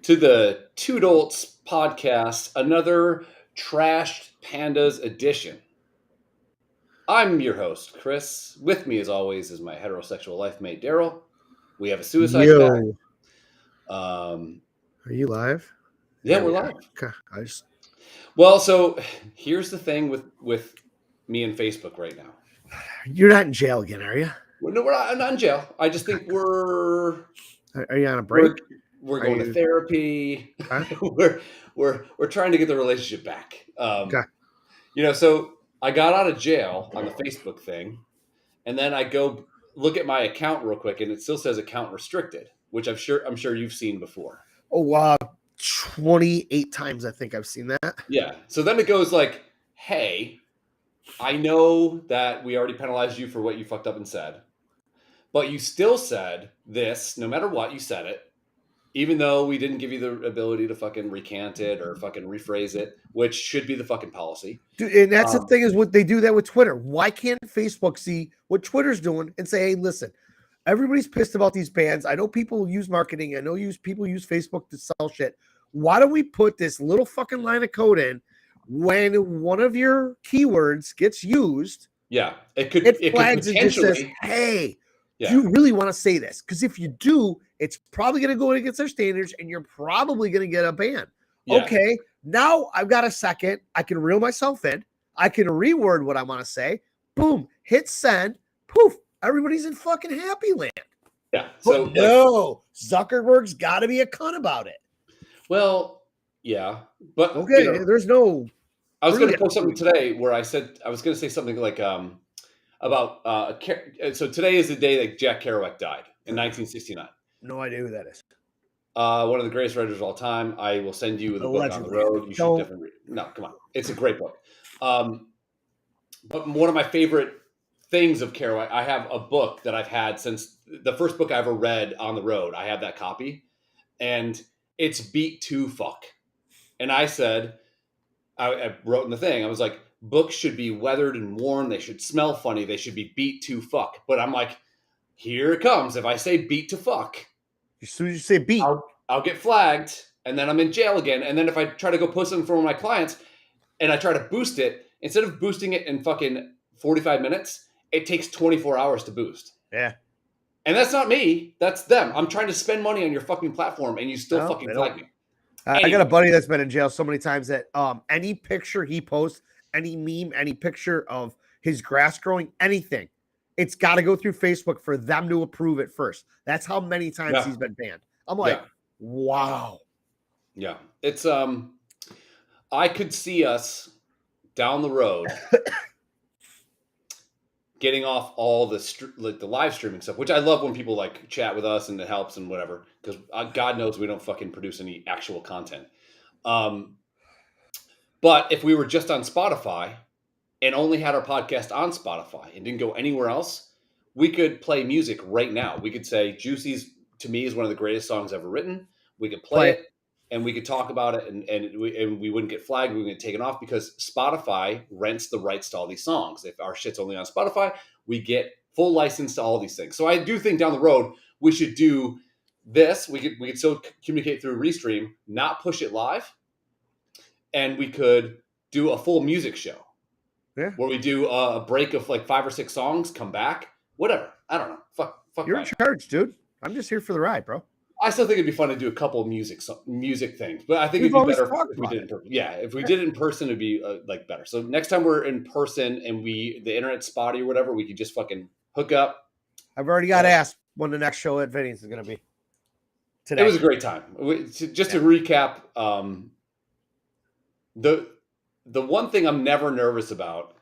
to the Dolts Podcast, another Trashed Pandas edition. I'm your host, Chris. With me, as always, is my heterosexual life mate, Daryl. We have a suicide pact. Are you live? Yeah, we're live. Okay. Well, so here's the thing with me and Facebook right now. You're not in jail again, are you? No, I'm not in jail. I just think we're. Are you on a break? We're going to therapy. Huh? we're trying to get the relationship back. Okay. So I got out of jail on the Facebook thing, and then I go look at my account real quick, and it still says account restricted, which I'm sure you've seen before. Oh, 28 times I think I've seen that. Yeah. So then it goes like, hey, I know that we already penalized you for what you fucked up and said, but you still said this, no matter what, you said it, even though we didn't give you the ability to fucking recant it or fucking rephrase it, which should be the fucking policy. Dude, and that's the thing is what they do that with Twitter. Why can't Facebook see what Twitter's doing and say, hey, listen, everybody's pissed about these bans. I know people use marketing. I know people use Facebook to sell shit. Why don't we put this little fucking line of code in when one of your keywords gets used? Yeah, it flags and just says, hey, do you really want to say this? Because if you do, it's probably going to go against their standards and you're probably going to get a ban. Yeah. Okay, now I've got a second. I can reel myself in. I can reword what I want to say. Boom, hit send. Poof, everybody's in fucking happy land. Yeah. So no, Zuckerberg's got to be a cunt about it. Well, yeah, but okay, there's no. I was going to post something today where I said I was going to say something like about so today is the day that Jack Kerouac died in 1969. No idea who that is. One of the greatest writers of all time. I will send you the book On the Road. You should definitely read it. No, come on, it's a great book. But one of my favorite things of Kerouac, I have a book that I've had since the first book I ever read, On the Road. I have that copy, and it's beat to fuck. And I said, I wrote in the thing, I was like, books should be weathered and worn. They should smell funny. They should be beat to fuck. But I'm like, here it comes. If I say beat to fuck, as soon as you say beat, I'll get flagged, and then I'm in jail again. And then if I try to go post something for one of my clients and I try to boost it, instead of boosting it in fucking 45 minutes, it takes 24 hours to boost. Yeah. And that's not me. That's them. I'm trying to spend money on your fucking platform, and you still fucking flag me. I got a buddy that's been in jail so many times that any picture he posts, any meme, any picture of his grass growing, anything, it's got to go through Facebook for them to approve it first. That's how many times he's been banned. I'm like, wow. Yeah. It's I could see us down the road getting off all the live streaming stuff, which I love when people like chat with us and it helps and whatever, because God knows we don't fucking produce any actual content. But if we were just on Spotify and only had our podcast on Spotify and didn't go anywhere else, we could play music right now. We could say Juicy's, to me, is one of the greatest songs ever written. We could play it and we could talk about it and we wouldn't get flagged. We wouldn't get taken off because Spotify rents the rights to all these songs. If our shit's only on Spotify, we get full license to all these things. So I do think down the road, we should do this. We could still communicate through Restream, not push it live. And we could do a full music show where we do a break of like 5 or 6 songs, come back, whatever. I don't know. Fuck. You're in charge, dude. I'm just here for the ride, bro. I still think it'd be fun to do a couple of music things, but I think it'd be better if we did it in person. Yeah, if we did it in person, it'd be like better. So next time we're in person and the internet's spotty or whatever, we could just fucking hook up. I've already got asked when the next show at Vinny's is going to be. Today. It was a great time. Just to recap, the one thing I'm never nervous about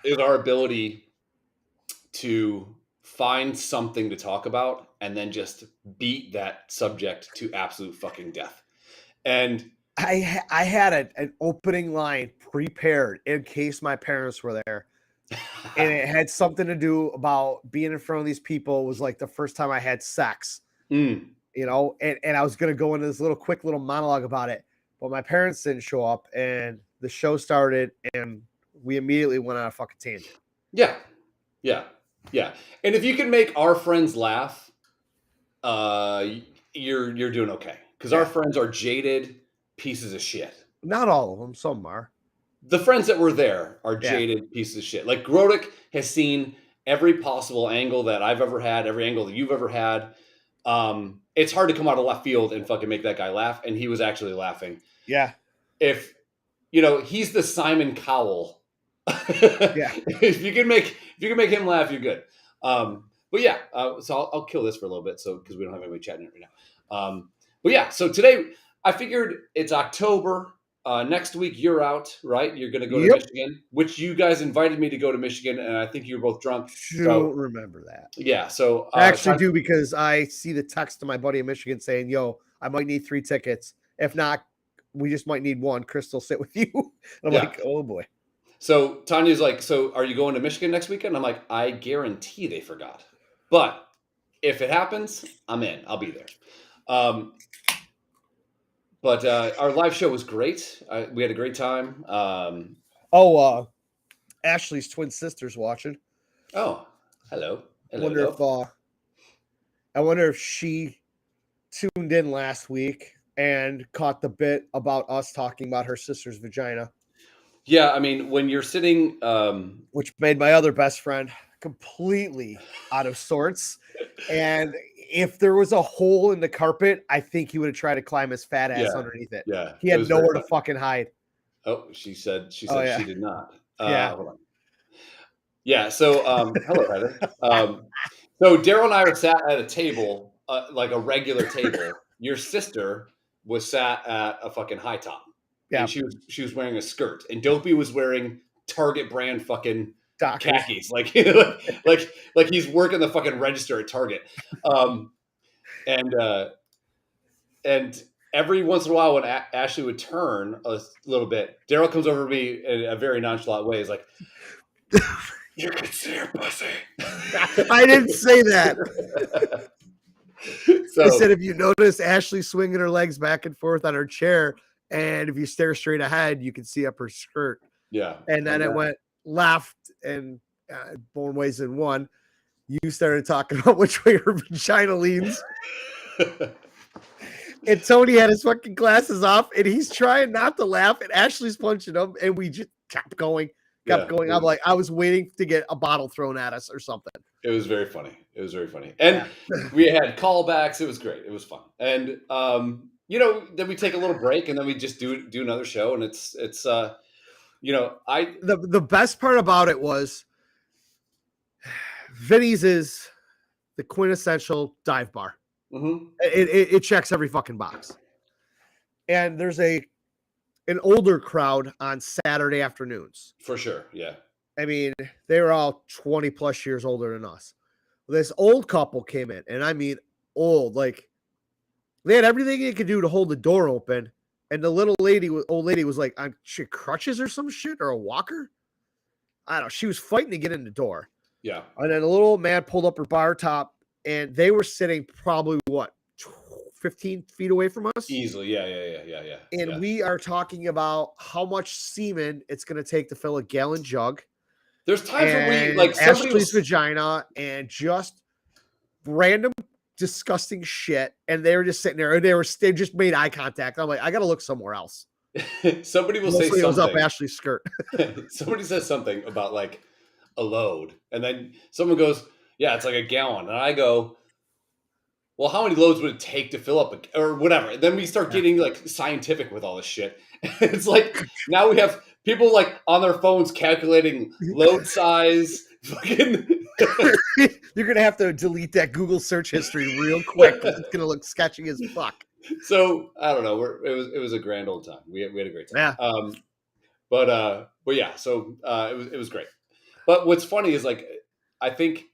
is our ability to find something to talk about and then just beat that subject to absolute fucking death. And I had an opening line prepared in case my parents were there. And it had something to do about being in front of these people. It was like the first time I had sex, you know, and I was going to go into this quick little monologue about it, but my parents didn't show up and the show started and we immediately went on a fucking tangent. Yeah. Yeah. Yeah. And if you can make our friends laugh, you're doing okay. because our friends are jaded pieces of shit. Not all of them. Some are. The friends that were there are Yeah. jaded pieces of shit. Like Grodick has seen every possible angle that I've ever had, every angle that you've ever had. It's hard to come out of left field and fucking make that guy laugh, and he was actually laughing. Yeah. If he's the Simon Cowell. Yeah. if you can make him laugh, you're good. But yeah, so I'll kill this for a little bit, so because we don't have anybody chatting right now. But yeah, so today I figured it's October. Next week you're out, right? You're going to go to Michigan, which you guys invited me to go to Michigan, and I think you were both drunk. Don't remember that. Yeah, so I actually do, because I see the text to my buddy in Michigan saying, "Yo, I might need 3 tickets. If not, we just might need 1. Crystal, sit with you." And I'm like, "Oh boy." So Tanya's like, "So are you going to Michigan next weekend?" I'm like, "I guarantee they forgot, but if it happens, I'm in. I'll be there." But our live show was great. We had a great time. Ashley's twin sister's watching. Oh, hello. I wonder if she tuned in last week and caught the bit about us talking about her sister's vagina. Yeah, I mean, when you're sitting, which made my other best friend completely out of sorts. And if there was a hole in the carpet, I think he would have tried to climb his fat ass underneath it. Yeah, he had nowhere to fucking hide. Oh, she said she did not. Hold on. Yeah. So, hello, Heather. So Daryl and I were sat at a table, like a regular table. Your sister was sat at a fucking high top. Yeah. And she was wearing a skirt, and Dopey was wearing Target brand fucking khakis, like he's working the fucking register at Target. And every once in a while, when Ashley would turn a little bit, Daryl comes over to me in a very nonchalant way. He's like, "You can see her pussy." I didn't say that. So, I said, if you notice Ashley swinging her legs back and forth on her chair, and if you stare straight ahead, you can see up her skirt. Yeah. And then it went left, and born ways in one. You started talking about which way her vagina leans. And Tony had his fucking glasses off, and he's trying not to laugh, and Ashley's punching him, and we just kept going. I'm like, I was waiting to get a bottle thrown at us or something. It was very funny. And we had callbacks. It was great. It was fun. And then we take a little break, and then we just do another show, and it's the best part about it was Vinny's is the quintessential dive bar. Mm-hmm. It checks every fucking box. And there's an older crowd on Saturday afternoons. For sure, yeah. I mean, they were all 20 plus years older than us. This old couple came in, and I mean old, like they had everything they could do to hold the door open. And the old lady was like on crutches or some shit, or a walker. I don't know. She was fighting to get in the door. Yeah. And then a little old man pulled up her bar top, and they were sitting probably 15 feet away from us? Easily, yeah. And we are talking about how much semen it's going to take to fill a gallon jug. There's times when we like Ashley's vagina and just random disgusting shit, and they were just sitting there, and they just made eye contact. I'm like, I got to look somewhere else. Somebody will say something. It was up Ashley's skirt. Somebody says something about like a load, and then someone goes, "Yeah, it's like a gallon," and I go, "Well, how many loads would it take to fill up or whatever?" And then we start getting like scientific with all this shit. It's like now we have people like on their phones calculating load size. Fucking. You're gonna have to delete that Google search history real quick because it's gonna look sketchy as fuck. So I don't know. It was a grand old time. We had a great time. Yeah. But yeah. So it was great. But what's funny is like I think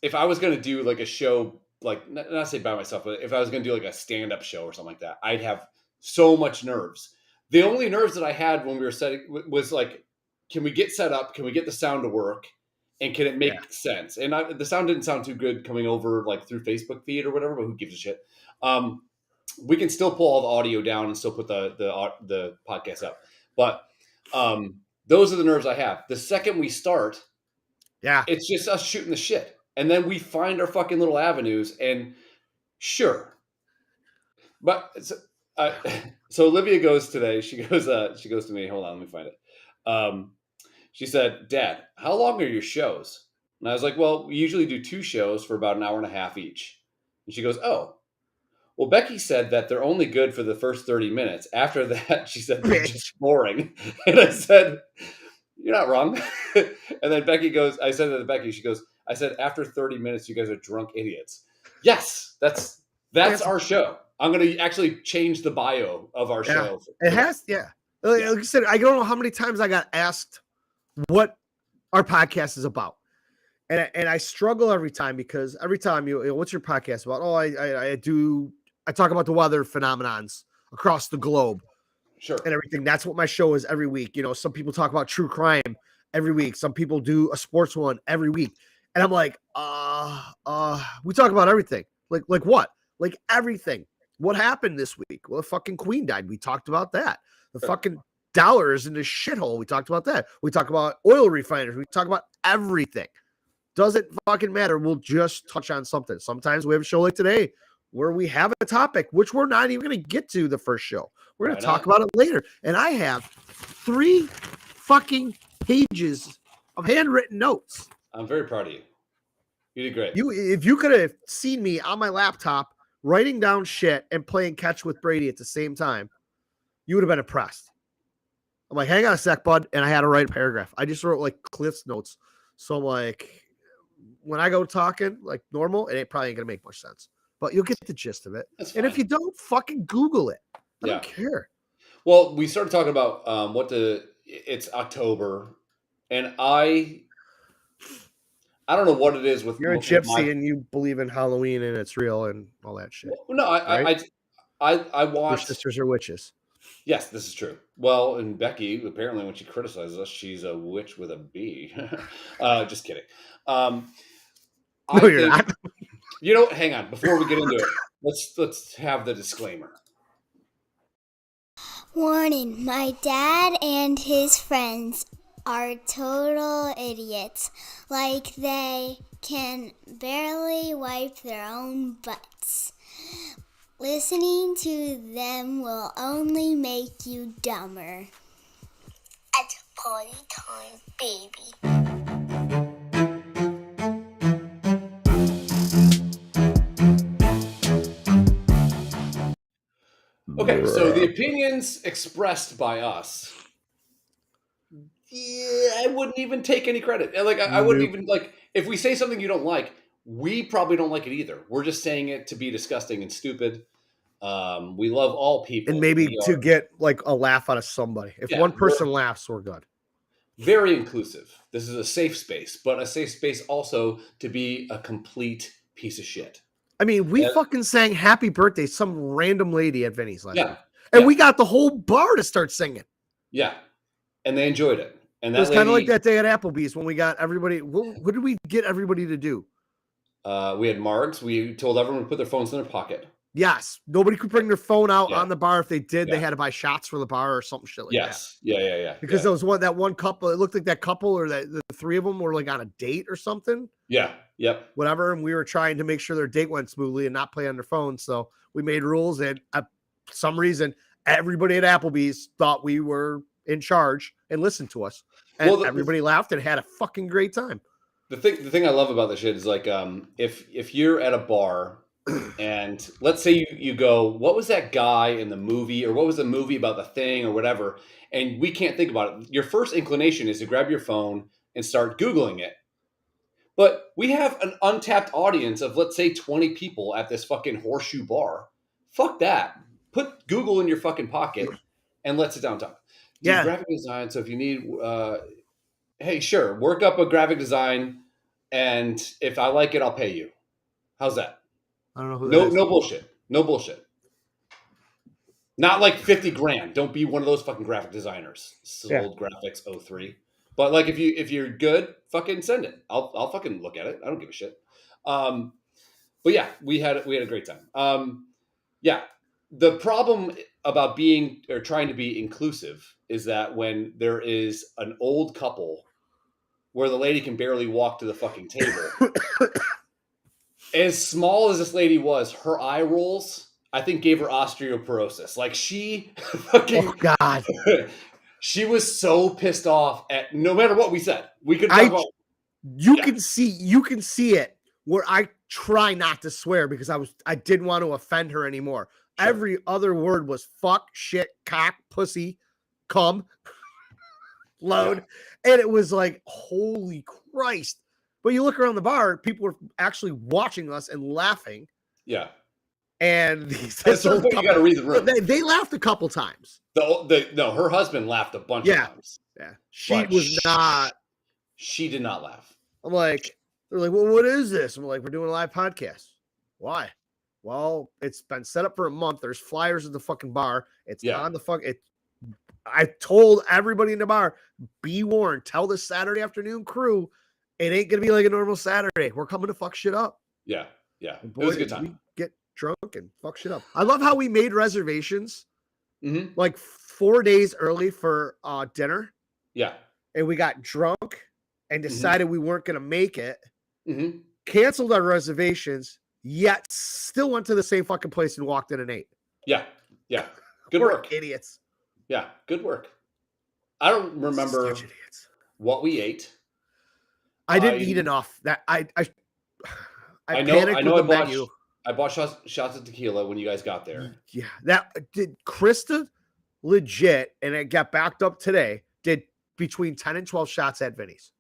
if I was gonna do like a show, like not say by myself, but if I was gonna do like a stand-up show or something like that, I'd have so much nerves. The only nerves that I had when we were setting was like, can we get set up? Can we get the sound to work? And can it make sense? And the sound didn't sound too good coming over like through Facebook feed or whatever, but who gives a shit? We can still pull all the audio down and still put the podcast up. But those are the nerves I have. The second we start, it's just us shooting the shit. And then we find our fucking little avenues. And sure, But uh, so Olivia goes today. She goes to me. Hold on, let me find it. Um, she said, "Dad, how long are your shows?" And I was like, "Well, we usually do 2 shows for about an hour and a half each." And she goes, "Oh, well, Becky said that they're only good for the first 30 minutes. After that, she said they're Bitch. just boring." And I said, "You're not wrong." And then Becky goes, I said that to Becky, she goes, "I said, after 30 minutes, you guys are drunk idiots." Yes, that's our show. I'm going to actually change the bio of our Yeah, show it for that. has. Yeah. Like I said, I don't know how many times I got asked what our podcast is about. And I struggle every time because every time what's your podcast about? Oh, I talk about the weather phenomenons across the globe Sure. and everything. That's what my show is every week. Some people talk about true crime every week. Some people do a sports one every week. And I'm like, we talk about everything. Like what? Like everything. What happened this week? Well, the fucking Queen died. We talked about that. The fucking dollar is in the shithole. We talked about that. We talk about oil refiners. We talk about everything. Doesn't fucking matter. We'll just touch on something. Sometimes we have a show like today where we have a topic, which we're not even going to get to the first show. We're going to talk about it later. And I have 3 fucking pages of handwritten notes. I'm very proud of you. You did great. If you could have seen me on my laptop writing down shit and playing catch with Brady at the same time, you would have been impressed. I'm like, hang on a sec, bud. And I had to write a paragraph. I just wrote like Cliff's notes. So I'm like, when I go talking like normal, it probably ain't gonna make much sense, but you'll get the gist of it. And if you don't, fucking Google it. I don't care. Well, we started talking about it's October, and I don't know what it is with you're a gypsy and you believe in Halloween and it's real and all that shit. No, I want your sisters are witches. Yes, this is true. Well, and Becky, apparently when she criticizes us, she's a witch with a B. Just kidding. No, you're not. Hang on. Before we get into it, let's have the disclaimer. Warning, my dad and his friends are total idiots. Like they can barely wipe their own butts. Listening to them will only make you dumber. It's party time, baby. Okay, so the opinions expressed by us, I wouldn't even take any credit. Like, I wouldn't even, like, if we say something you don't like, we probably don't like it either. We're just saying it to be disgusting and stupid. We love all people. And maybe to get, like, a laugh out of somebody. If one person laughs, we're good. Very inclusive. This is a safe space, but a safe space also to be a complete piece of shit. I mean, we fucking sang Happy Birthday, some random lady at Vinny's last night. And we got the whole bar to start singing. Yeah. And they enjoyed it. And it was kind of like that day at Applebee's when we got everybody. What did we get everybody to do? We had margs. We told everyone to put their phones in their pocket. Yes. Nobody could bring their phone out on the bar. If they did, they had to buy shots for the bar or something shit like that. Yeah. Because there was that one couple. It looked like that couple or the 3 of them were like on a date or something. Yeah. Yep. Whatever. And we were trying to make sure their date went smoothly and not play on their phone. So we made rules. And for some reason, everybody at Applebee's thought we were in charge and listened to us. And everybody laughed and had a fucking great time. The thing I love about this shit is like, if you're at a bar and let's say you go, what was that guy in the movie, or what was the movie about the thing or whatever, and we can't think about it. Your first inclination is to grab your phone and start Googling it. But we have an untapped audience of, let's say, 20 people at this fucking horseshoe bar. Fuck that. Put Google in your fucking pocket and let's sit down and talk. Graphic design. So if you need, hey, sure, work up a graphic design, and if I like it, I'll pay you. How's that? I don't know who that is. No bullshit. No bullshit. Not like 50 grand. Don't be one of those fucking graphic designers. Sold Graphics 03. But like if you're good, fucking send it. I'll fucking look at it. I don't give a shit. But yeah, we had a great time. Yeah. The problem about being or trying to be inclusive is that when there is an old couple where the lady can barely walk to the fucking table, as small as this lady was, her eye rolls, I think gave her osteoporosis. Like she fucking, Oh God, she was so pissed off at no matter what we said. We could talk about. you can see it where I try not to swear because I didn't want to offend her anymore. Sure. Every other word was fuck, shit, cock, pussy, cum, load. And it was like, holy Christ. But you look around the bar, people were actually watching us and laughing. Yeah. And you got to read the room. They laughed a couple times. No, her husband laughed a bunch of times. Yeah. She did not laugh. I'm like, they're like, well, what is this? I'm like, we're doing a live podcast. Why? Well, it's been set up for a month. There's flyers at the fucking bar. It's on the I told everybody in the bar, be warned, tell the Saturday afternoon crew, it ain't gonna be like a normal Saturday. We're coming to fuck shit up. Yeah. Yeah. Boy, it was a good time. We get drunk and fuck shit up. I love how we made reservations like 4 days early for dinner. Yeah. And we got drunk and decided we weren't gonna make it. Canceled our reservations, yet still went to the same fucking place and walked in and ate. Yeah. Yeah. Good We're work. Idiots. Yeah. Good work. I don't remember what we ate. I didn't eat enough. That I bought shots of tequila when you guys got there. Yeah. That did Krista legit, and it got backed up today, did between 10 and 12 shots at Vinny's.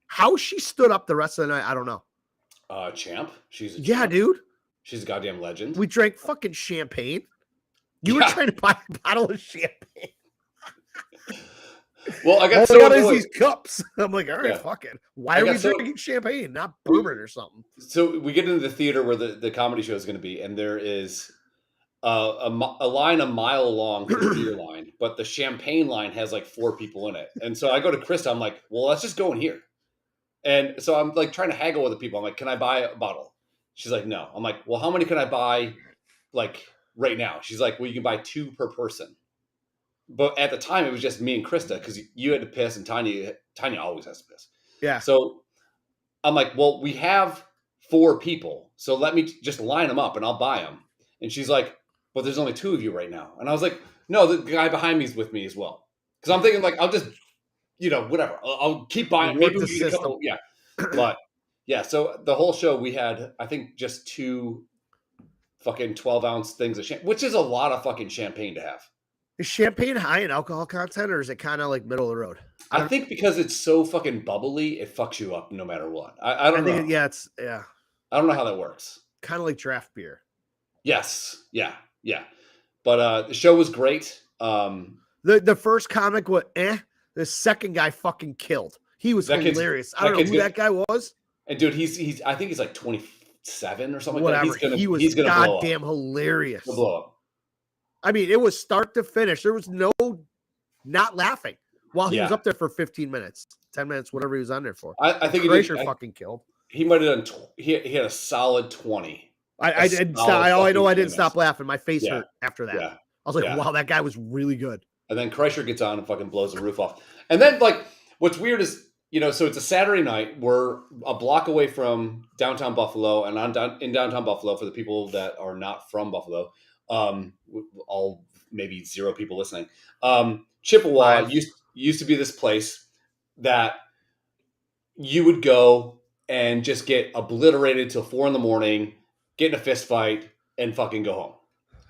How she stood up the rest of the night, I don't know. Champ. She's a champ. Dude. She's a goddamn legend. We drank fucking champagne. You were trying to buy a bottle of champagne. Well, I got these cups. I'm like, all right, fuck it. Why are we drinking champagne, not bourbon or something? So we get into the theater where the comedy show is going to be, and there is a line a mile long for the beer line, but the champagne line has like 4 people in it. And so I go to Krista, I'm like, well, let's just go in here. And so I'm like trying to haggle with the people. I'm like, can I buy a bottle? She's like, no. I'm like, well, how many can I buy like right now? She's like, well, you can buy 2 per person. But at the time, it was just me and Krista because you had to piss and Tanya always has to piss. Yeah. So I'm like, well, we have 4 people. So let me just line them up and I'll buy them. And she's like, but there's only 2 of you right now. And I was like, no, the guy behind me is with me as well. Because I'm thinking like, I'll just, whatever. I'll keep buying. Maybe we get a couple. Yeah. But yeah, so the whole show we had, I think, just 2 fucking 12-ounce things of champagne, which is a lot of fucking champagne to have. Is champagne high in alcohol content, or is it kind of like middle of the road? I think because it's so fucking bubbly, it fucks you up no matter what. I don't know. I don't know how that works. Kind of like draft beer. Yes. Yeah. Yeah. But the show was great. The first comic was The second guy fucking killed. He was hilarious. I don't know who that guy was. And dude, he's I think he's like 27 or something Whatever. like that. He was goddamn hilarious. He'll blow up. I mean, it was start to finish. There was no not laughing while he was up there for 15 minutes, 10 minutes, whatever he was on there for. I think Frazier fucking killed. He might have done. He had a solid 20. I didn't stop. I know I didn't stop laughing. My face hurt after that. Yeah. I was like, wow, that guy was really good. And then Kreischer gets on and fucking blows the roof off. And then, like, what's weird is, so it's a Saturday night. We're a block away from downtown Buffalo, and in downtown Buffalo, for the people that are not from Buffalo, all maybe 0 people listening. Chippewa used to be this place that you would go and just get obliterated till 4 a.m, get in a fist fight, and fucking go home.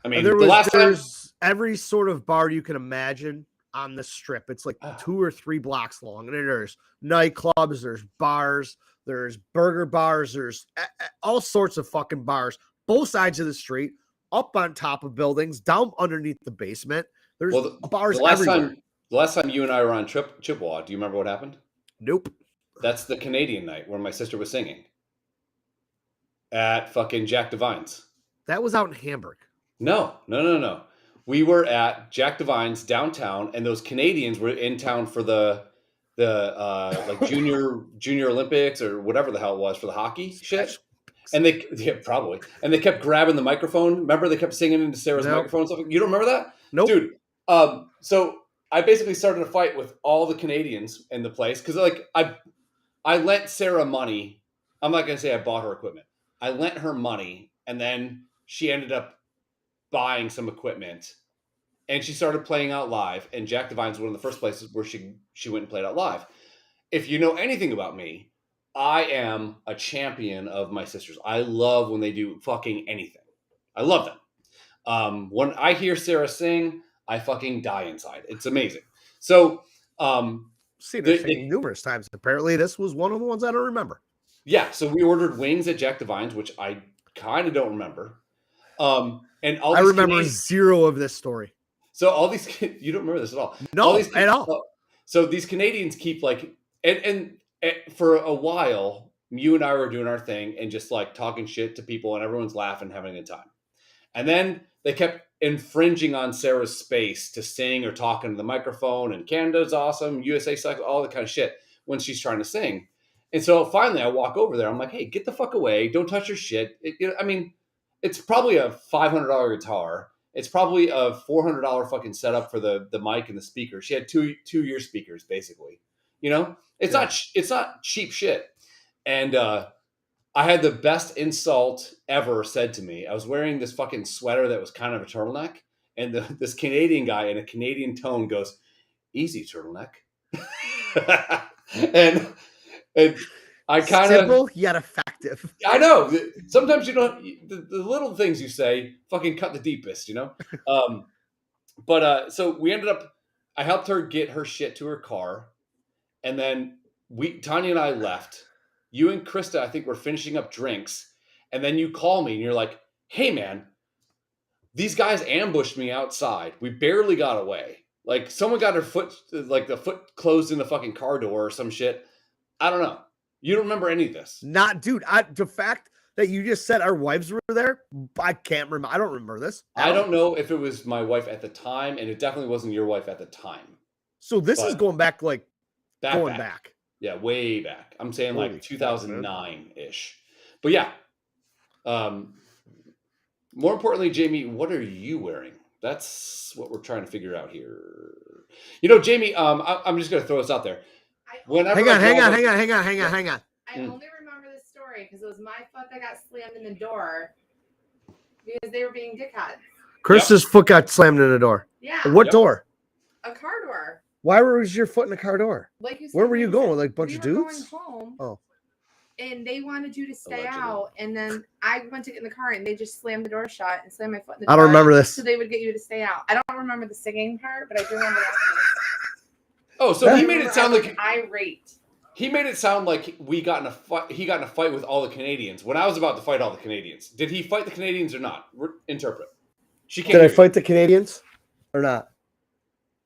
I mean, there's every sort of bar you can imagine on the strip. It's like 2 or 3 blocks long, and there's nightclubs, there's bars, there's burger bars, there's all sorts of fucking bars, both sides of the street, up on top of buildings, down underneath the basement. There's bars everywhere. The last time you and I were on Chippewa, do you remember what happened? Nope. That's the Canadian night where my sister was singing at fucking Jack Devine's. That was out in Hamburg. No. We were at Jack Devine's downtown, and those Canadians were in town for the like junior Olympics or whatever the hell it was for the hockey shit. And they probably kept grabbing the microphone. Remember, they kept singing into Sarah's microphone and stuff. You don't remember that? Nope. Dude. So I basically started a fight with all the Canadians in the place because like I lent Sarah money. I'm not gonna say I bought her equipment. I lent her money, and then she ended up buying some equipment, and she started playing out live. And Jack Devine's one of the first places where she went and played out live. If you know anything about me, I am a champion of my sisters. I love when they do fucking anything. I love them. When I hear Sarah sing, I fucking die inside. It's amazing. So, seen her sing numerous times. Apparently, this was one of the ones I don't remember. Yeah, so we ordered wings at Jack Devine's, which I kind of don't remember. And all I remember zero of this story. So all these, you don't remember this at all? No, at all. So these Canadians keep like, and for a while, you and I were doing our thing and just like talking shit to people, and everyone's laughing, having a good time. And then they kept infringing on Sarah's space to sing or talk into the microphone, and Canada's awesome, USA sucks, all that kind of shit when she's trying to sing. And so finally I walk over there. I'm like, hey, get the fuck away. Don't touch her shit. I mean, it's probably a $500 guitar. It's probably a $400 fucking setup for the mic and the speaker. She had two-year speakers, basically. You know, it's not cheap shit. And I had the best insult ever said to me. I was wearing this fucking sweater that was kind of a turtleneck, and this Canadian guy in a Canadian tone goes, "Easy, turtleneck." and I kind of simple yet effective. I know. Sometimes you don't. The little things you say fucking cut the deepest, you know. So we ended up. I helped her get her shit to her car, and then Tanya and I left. You and Krista, I think, were finishing up drinks, and then you call me and you're like, "Hey, man, these guys ambushed me outside. We barely got away. Like someone got her foot, like the foot closed in the fucking car door or some shit. I don't know." You don't remember any of this? Not, dude. The fact that you just said our wives were there, I can't remember. I don't remember this. I don't know if it was my wife at the time, and it definitely wasn't your wife at the time. So this is going back, like going back. Yeah, way back. I'm saying like 2009-ish. But yeah. More importantly, Jamie, what are you wearing? That's what we're trying to figure out here. You know, Jamie, I'm just going to throw this out there. Hang on. I only remember this story because it was my foot that got slammed in the door because they were being dickheads. Chris's foot got slammed in the door. Yeah. What door? A car door. Why was your foot in the car door? Like you said, where were you going? Like a bunch of dudes? Going home. Oh. And they wanted you to stay out, and then I went to get in the car, and they just slammed the door shut and slammed my foot in the door. I don't remember this. So they would get you to stay out. I don't remember the singing part, but I do remember that. Oh, so he made it sound like irate. He made it sound like we got in a fight. He got in a fight with all the Canadians when I was about to fight all the Canadians. Did he fight the Canadians or not? Interpret. Did I fight the Canadians or not?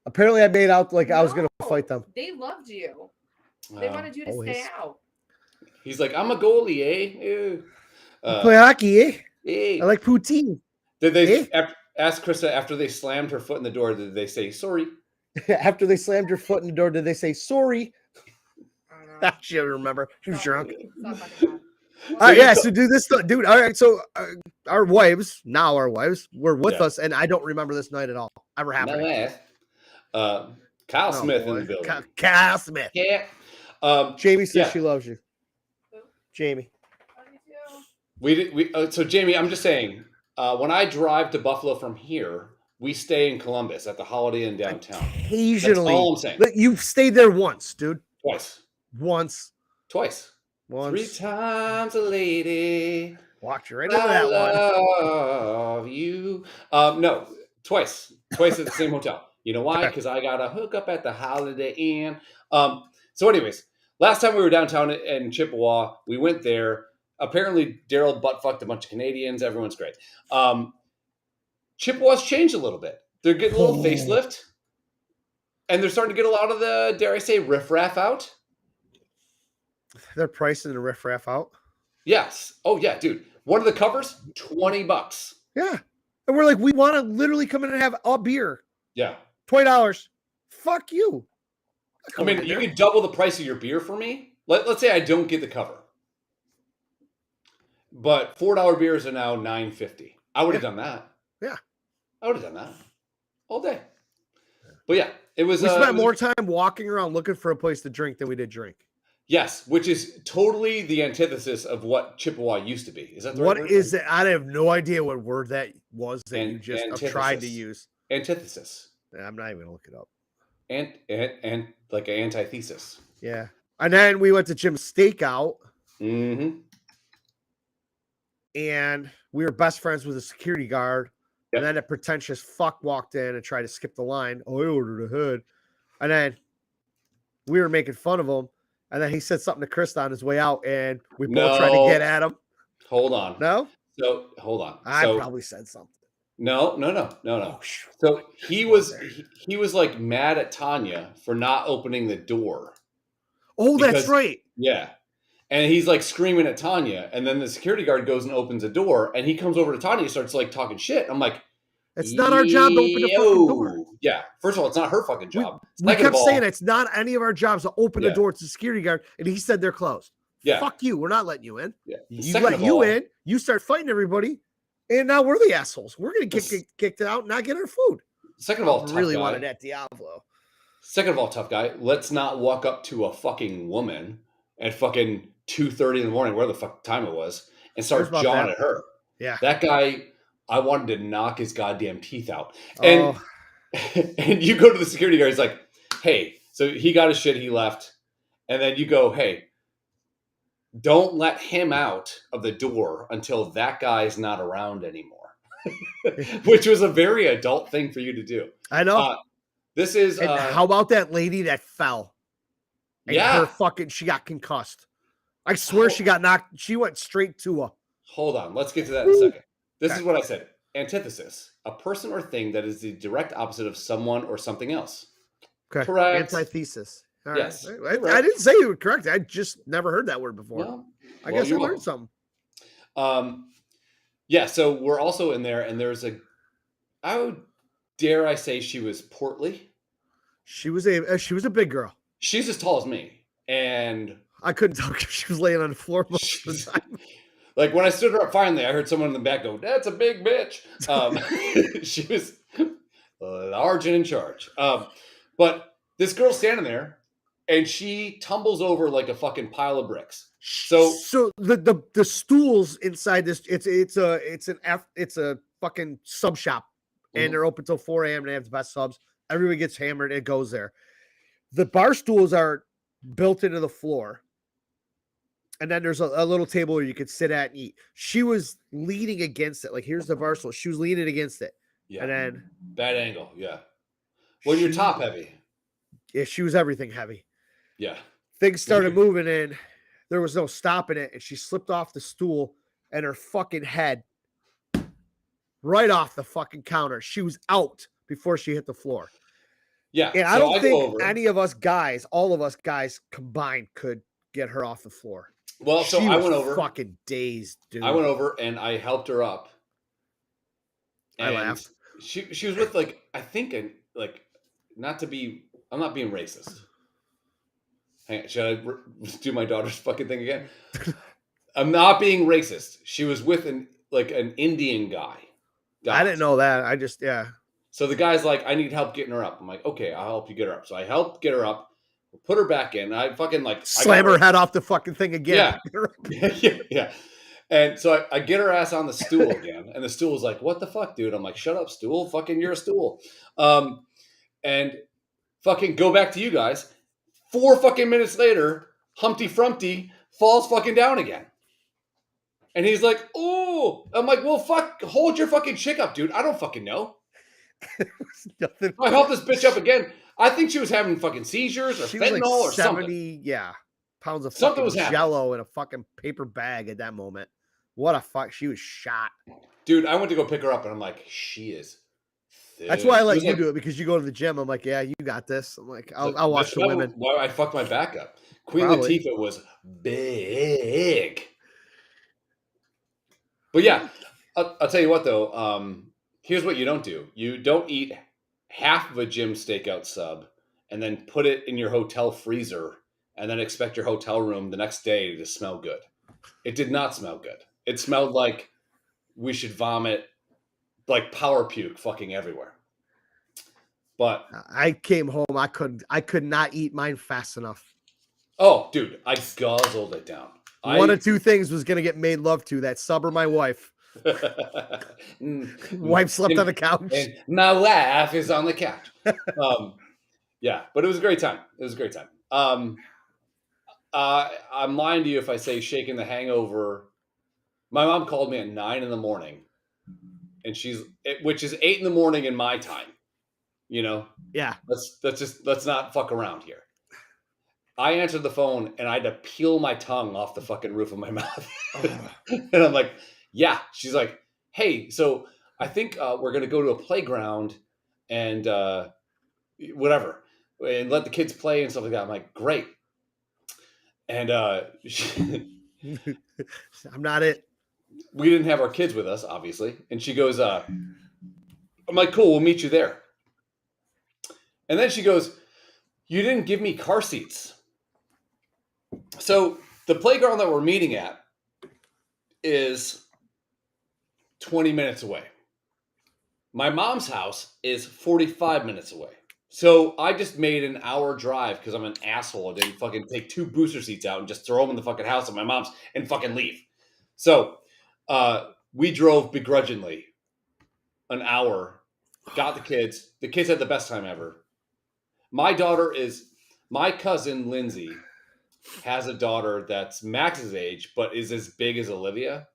Apparently, I made out like I was going to fight them. They loved you. They wanted you to stay out. He's like, I'm a goalie, eh? Play hockey, eh? Eh. I like poutine. Did they ask Krista after they slammed her foot in the door? Did they say sorry? After they slammed your foot in the door, did they say sorry? She don't remember. She was drunk. So do this, dude. All right, so our wives, were with us, and I don't remember this night at all. Ever happened? Kyle Smith in the building. Kyle Smith. Yeah. Jamie says she loves you. Jamie. So Jamie, I'm just saying, when I drive to Buffalo from here, we stay in Columbus at the Holiday Inn downtown. Occasionally. That's all I'm saying. You've stayed there once, dude. Twice. 3 times a lady. Walked you right into that one. I love you. No, twice. Twice at the same hotel. You know why? Because I got a hookup at the Holiday Inn. So anyways, last time we were downtown in Chippewa, we went there. Apparently, Daryl butt-fucked a bunch of Canadians. Everyone's great. Chippewa's changed a little bit. They're getting a little facelift. And they're starting to get a lot of the, dare I say, riffraff out. They're pricing the riffraff out? Yes. Oh, yeah, dude. One of the covers, $20. Yeah. And we're like, we want to literally come in and have a beer. Yeah. $20. Fuck you. I mean, you could double the price of your beer for me. Let's say I don't get the cover. But $4 beers are now $9.50. I would have done that. Yeah. I would have done that all day. But yeah, it was. We spent more time walking around looking for a place to drink than we did drink. Yes, which is totally the antithesis of what Chippewa used to be. Is that the right What word? is it? I have no idea what word that was that you just have tried to Antithesis. use. Antithesis. I'm not even gonna look it up. And like an antithesis. Yeah. And then we went to Jim's Stakeout, Mm-hmm. and we were best friends with a security guard. Yep. And then a pretentious fuck walked in and tried to skip the line. Oh, I ordered a hood. And then we were making fun of him. And then he said something to Chris on his way out, and we both tried to get at him. Hold on. No? So hold on. I probably said something. No. Oh, So he was like mad at Tanya for not opening the door. Oh, that's right. Yeah. And he's like screaming at Tanya, and then the security guard goes and opens the door, and he comes over to Tanya and starts like talking shit. I'm like, it's not our job to open the fucking door. Yeah. First of all, it's not her fucking job. We kept saying it's not any of our jobs to open the door to the security guard, and he said they're closed. Yeah. Fuck you. We're not letting you in. Yeah. You let you in, you start fighting everybody, and now we're the assholes. We're going to get kicked out and not get our food. Second of all, I really wanted that Diablo. Second of all, tough guy, let's not walk up to a fucking woman at fucking 2:30 in the morning, where the fuck time it was, and start jawing at her. Yeah. That guy, I wanted to knock his goddamn teeth out. And and you go to the security guard, he's like, hey, so he got his shit, he left. And then you go, hey, don't let him out of the door until that guy's not around anymore. Which was a very adult thing for you to do. I know. This is and how about that lady that fell? And she got concussed. I swear she got knocked. She went straight to a. Hold on. Let's get to that in a second. This is what I said. Antithesis. A person or thing that is the direct opposite of someone or something else. Okay. Correct. Antithesis. All yes. Right. I didn't say you were correct. I just never heard that word before. Well, I guess I learned something. Yeah, so we're also in there, and there's dare I say she was portly. She was a big girl. She's as tall as me, and I couldn't tell because she was laying on the floor most of the time. Like when I stood her up finally, I heard someone in the back go, "That's a big bitch." She was large and in charge. But this girl's standing there, and she tumbles over like a fucking pile of bricks. So the stools inside this, it's a fucking sub shop, and they're open till 4 a.m. and they have the best subs. Everybody gets hammered and it goes there. The bar stools are built into the floor. And then there's a little table where you could sit at and eat. She was leaning against it. Like, here's the bar stool. She was leaning against it. Yeah. And then bad angle. Yeah. Well, you're top heavy. Yeah, she was everything heavy. Yeah. Things started moving in. There was no stopping it. And she slipped off the stool and her fucking head right off the fucking counter. She was out before she hit the floor. Yeah. And I don't think any of us guys, all of us guys combined, could get her off the floor. Well, so I went over. Fucking dazed, dude. I went over and I helped her up. And I laughed. She was with I'm not being racist. Hang on, should I do my daughter's fucking thing again? I'm not being racist. She was with an Indian guy. I didn't know that. So the guy's like, I need help getting her up. I'm like, okay, I'll help you get her up. So I helped get her up. Put her back in. I fucking slam her head off the fucking thing again. Yeah. And so I get her ass on the stool again. And the stool was like, what the fuck, dude? I'm like, shut up, stool. Fucking, you're a stool. And fucking go back to you guys. 4 fucking minutes later, Humpty Frumpty falls fucking down again. And he's like, oh. I'm like, well, fuck, hold your fucking chick up, dude. I don't fucking know. I helped this bitch up again. I think she was having fucking seizures or fentanyl or 70, something. Pounds of something fucking was Jello in a fucking paper bag at that moment. What a fuck. She was shot. Dude, I went to go pick her up and I'm like, she is thick. That's why I let you do it, because you go to the gym. I'm like, yeah, you got this. I'm like, I'll watch the women. Why I fucked my back up. Queen Latifah was big. But yeah, I'll tell you what though. Here's what you don't do. You don't eat half of a gym stakeout sub and then put it in your hotel freezer and then expect your hotel room the next day to smell good. It did not smell good. It smelled like we should vomit, like power puke fucking everywhere. But I came home. I could not eat mine fast enough. Oh, dude, I guzzled it down. One of two things was going to get made love to, that sub or my wife. Wife slept on the couch. And my wife is on the couch. Yeah, but it was a great time. It was a great time. I'm lying to you if I say shaking the hangover. My mom called me at 9 a.m, and which is 8 a.m. in my time. You know, Yeah. Let's not fuck around here. I answered the phone and I had to peel my tongue off the fucking roof of my mouth. And I'm like, yeah. She's like, hey, so I think we're going to go to a playground and whatever, and let the kids play and stuff like that. I'm like, great. And I'm not it. We didn't have our kids with us, obviously. And she goes, I'm like, cool, we'll meet you there. And then she goes, you didn't give me car seats. So the playground that we're meeting at is 20 minutes away. My mom's house is 45 minutes away. So I just made an hour drive because I'm an asshole. I didn't fucking take 2 booster seats out and just throw them in the fucking house at my mom's and fucking leave. So we drove begrudgingly an hour, got the kids. The kids had the best time ever. My cousin Lindsay has a daughter that's Max's age, but is as big as Olivia.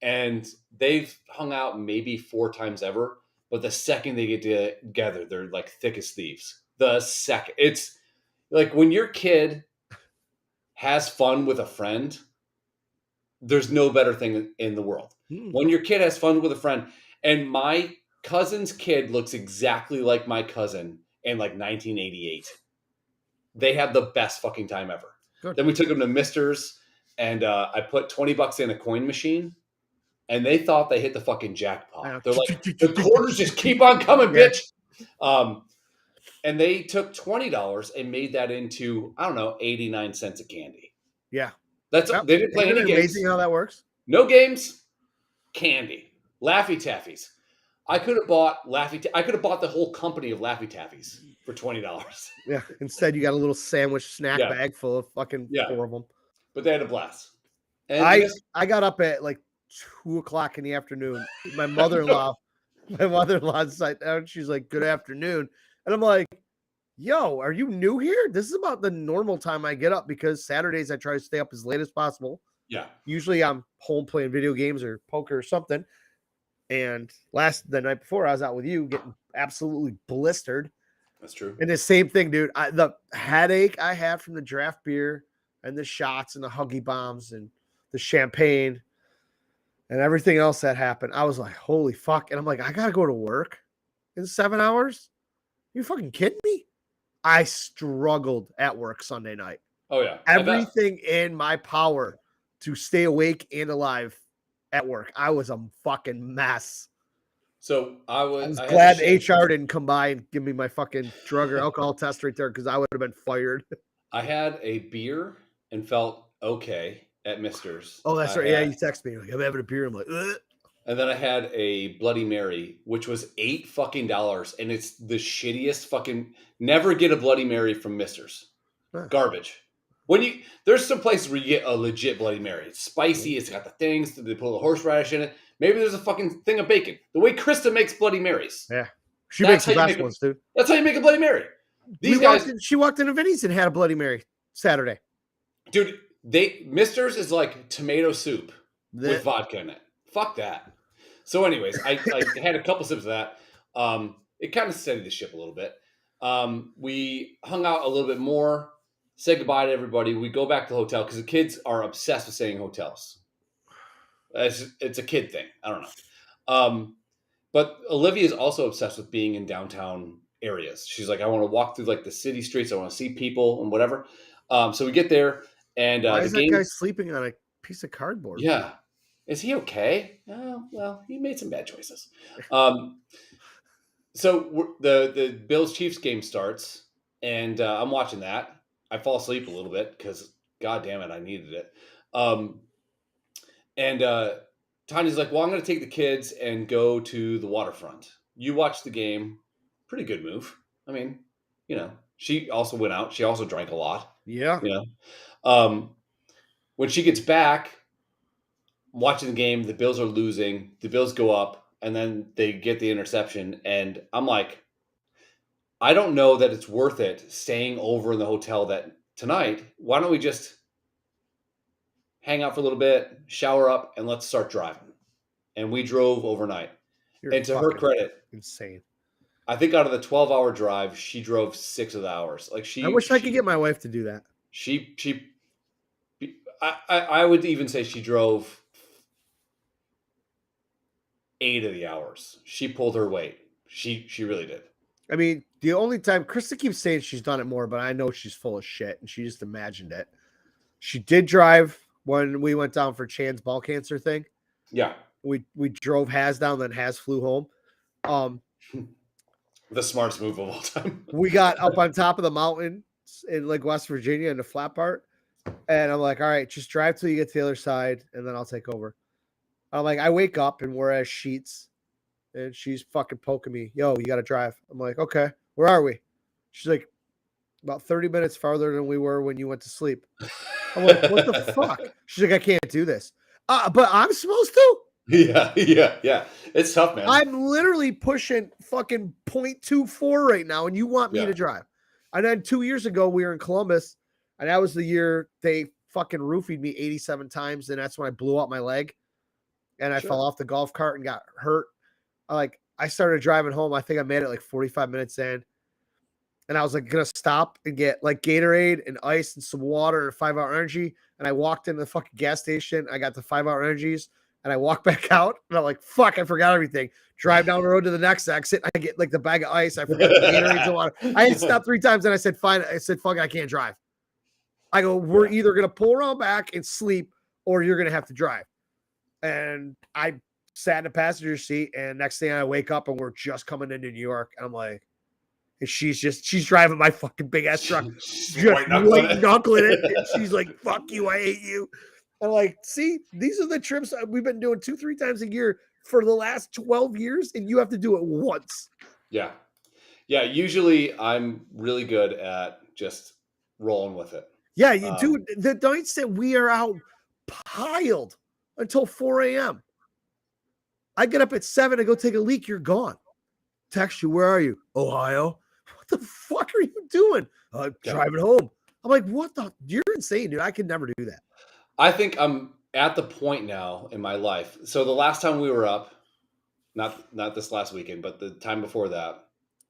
And they've hung out maybe 4 times ever. But the second they get together, they're like thick as thieves. The second. It's like when your kid has fun with a friend, there's no better thing in the world. When your kid has fun with a friend, and my cousin's kid looks exactly like my cousin in like 1988. They had the best fucking time ever. Good. Then we took them to Mister's, and I put $20 in a coin machine. And they thought they hit the fucking jackpot. They're like, the quarters just keep on coming, bitch. And they took $20 and made that into, I don't know, 89 cents of candy. Yeah. They didn't play any games. Amazing how that works. No games, candy, Laffy Taffies. I could have bought the whole company of Laffy Taffies for $20. Yeah. Instead, you got a little sandwich snack bag full of fucking 4 of them. But they had a blast. And I got up at like 2:00 in the afternoon. My mother-in-law sat down. She's like, good afternoon. And I'm like, yo, are you new here? This is about the normal time I get up because Saturdays I try to stay up as late as possible. Yeah. Usually I'm home playing video games or poker or something. And the night before I was out with you getting absolutely blistered. That's true. And the same thing, dude. The headache I had from the draft beer and the shots and the Huggy Bombs and the champagne and everything else that happened, I was like, holy fuck. And I'm like, I got to go to work in 7 hours? You fucking kidding me? I struggled at work Sunday night. Oh, yeah. Everything in my power to stay awake and alive at work. I was a fucking mess. So I was glad HR didn't come by and give me my fucking drug or alcohol test right there because I would have been fired. I had a beer and felt okay at Mister's. Oh, that's right. Yeah, you text me. Like, I'm having a beer. I'm like, ugh. And then I had a Bloody Mary, which was $8 fucking, and it's the shittiest fucking. Never get a Bloody Mary from Mister's. Huh. Garbage. There's some places where you get a legit Bloody Mary. It's spicy. It's got the things. They put a little horseradish in it. Maybe there's a fucking thing of bacon. The way Krista makes Bloody Marys. Yeah, she makes the best ones, dude. That's how you make a Bloody Mary. She walked into Vinny's and had a Bloody Mary Saturday. Dude, Mister's is like tomato soup with vodka in it. Fuck that. So anyways, I had a couple sips of that. It kind of steadied the ship a little bit. We hung out a little bit more, said goodbye to everybody. We go back to the hotel because the kids are obsessed with staying in hotels. It's a kid thing. I don't know. But Olivia is also obsessed with being in downtown areas. She's like, I want to walk through like the city streets. I want to see people and whatever. So we get there and why is that guy sleeping on a piece of cardboard? Yeah. Is he okay? Oh, well, he made some bad choices. So the Bills-Chiefs game starts, and I'm watching that. I fall asleep a little bit because, God damn it, I needed it. And Tanya's like, well, I'm going to take the kids and go to the waterfront. You watch the game. Pretty good move. I mean, She also went out. She also drank a lot. Yeah. You know, when she gets back, watching the game, the Bills are losing. The Bills go up, and then they get the interception, and I'm like, I don't know that it's worth it staying over in the hotel that tonight. Why don't we just hang out for a little bit, shower up, and let's start driving? And we drove overnight. You're And to her fucking credit, insane. I think out of the 12-hour drive, she drove 6 of the hours. Like I wish I could get my wife to do that. I would even say she drove 8 of the hours. She pulled her weight. She really did. I mean, the only time Krista keeps saying she's done it more, but I know she's full of shit and she just imagined it. She did drive when we went down for Chan's ball cancer thing. Yeah. We drove Has down, then Has flew home. The smartest move of all time. We got up on top of the mountain in like West Virginia in the flat part. And I'm like, all right, just drive till you get to the other side and then I'll take over. I'm like, I wake up and we're at Sheets and she's fucking poking me. Yo, you got to drive. I'm like, okay, where are we? She's like, about 30 minutes farther than we were when you went to sleep. I'm like, what the fuck? She's like, I can't do this. But I'm supposed to? Yeah. It's tough, man. I'm literally pushing fucking 0.24 right now, and you want me to drive. And then 2 years ago, we were in Columbus, and that was the year they fucking roofied me 87 times, and that's when I blew out my leg, and I fell off the golf cart and got hurt. I started driving home. I think I made it like 45 minutes in, and I was like gonna stop and get like Gatorade and ice and some water and a 5-hour energy. And I walked into the fucking gas station. I got the 5-hour energies. And I walk back out, and I'm like, fuck, I forgot everything. Drive down the road to the next exit. I get like the bag of ice. I forgot the Gatorade and water. I had stopped 3 times, and I said, fine. I said, fuck it, I can't drive. I go, we're either going to pull around back and sleep, or you're going to have to drive. And I sat in the passenger seat, and next thing I wake up, and we're just coming into New York. And I'm like, and she's driving my fucking big-ass truck. Just white knuckling it. And she's like, fuck you, I hate you. I'm like, see, these are the trips we've been doing 2-3 times a year for the last 12 years, and you have to do it once. Yeah. Usually I'm really good at just rolling with it. Yeah, dude, the nights that we are out piled until 4 a.m. I get up at 7 and go take a leak. You're gone. Text you, where are you? Ohio. What the fuck are you doing? Driving home. I'm like, what the? You're insane, dude. I could never do that. I think I'm at the point now in my life. So the last time we were up, not this last weekend, but the time before that,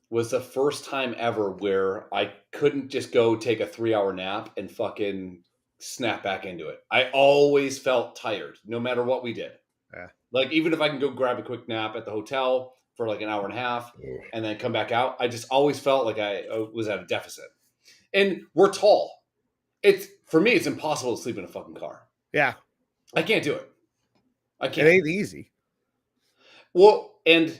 was the first time ever where I couldn't just go take a 3-hour nap and fucking snap back into it. I always felt tired, no matter what we did. Yeah. Like, even if I can go grab a quick nap at the hotel for like an hour and a half and then come back out, I just always felt like I was at a deficit. And we're tall. For me, it's impossible to sleep in a fucking car. Yeah. I can't do it. I can't. It ain't easy. Well, and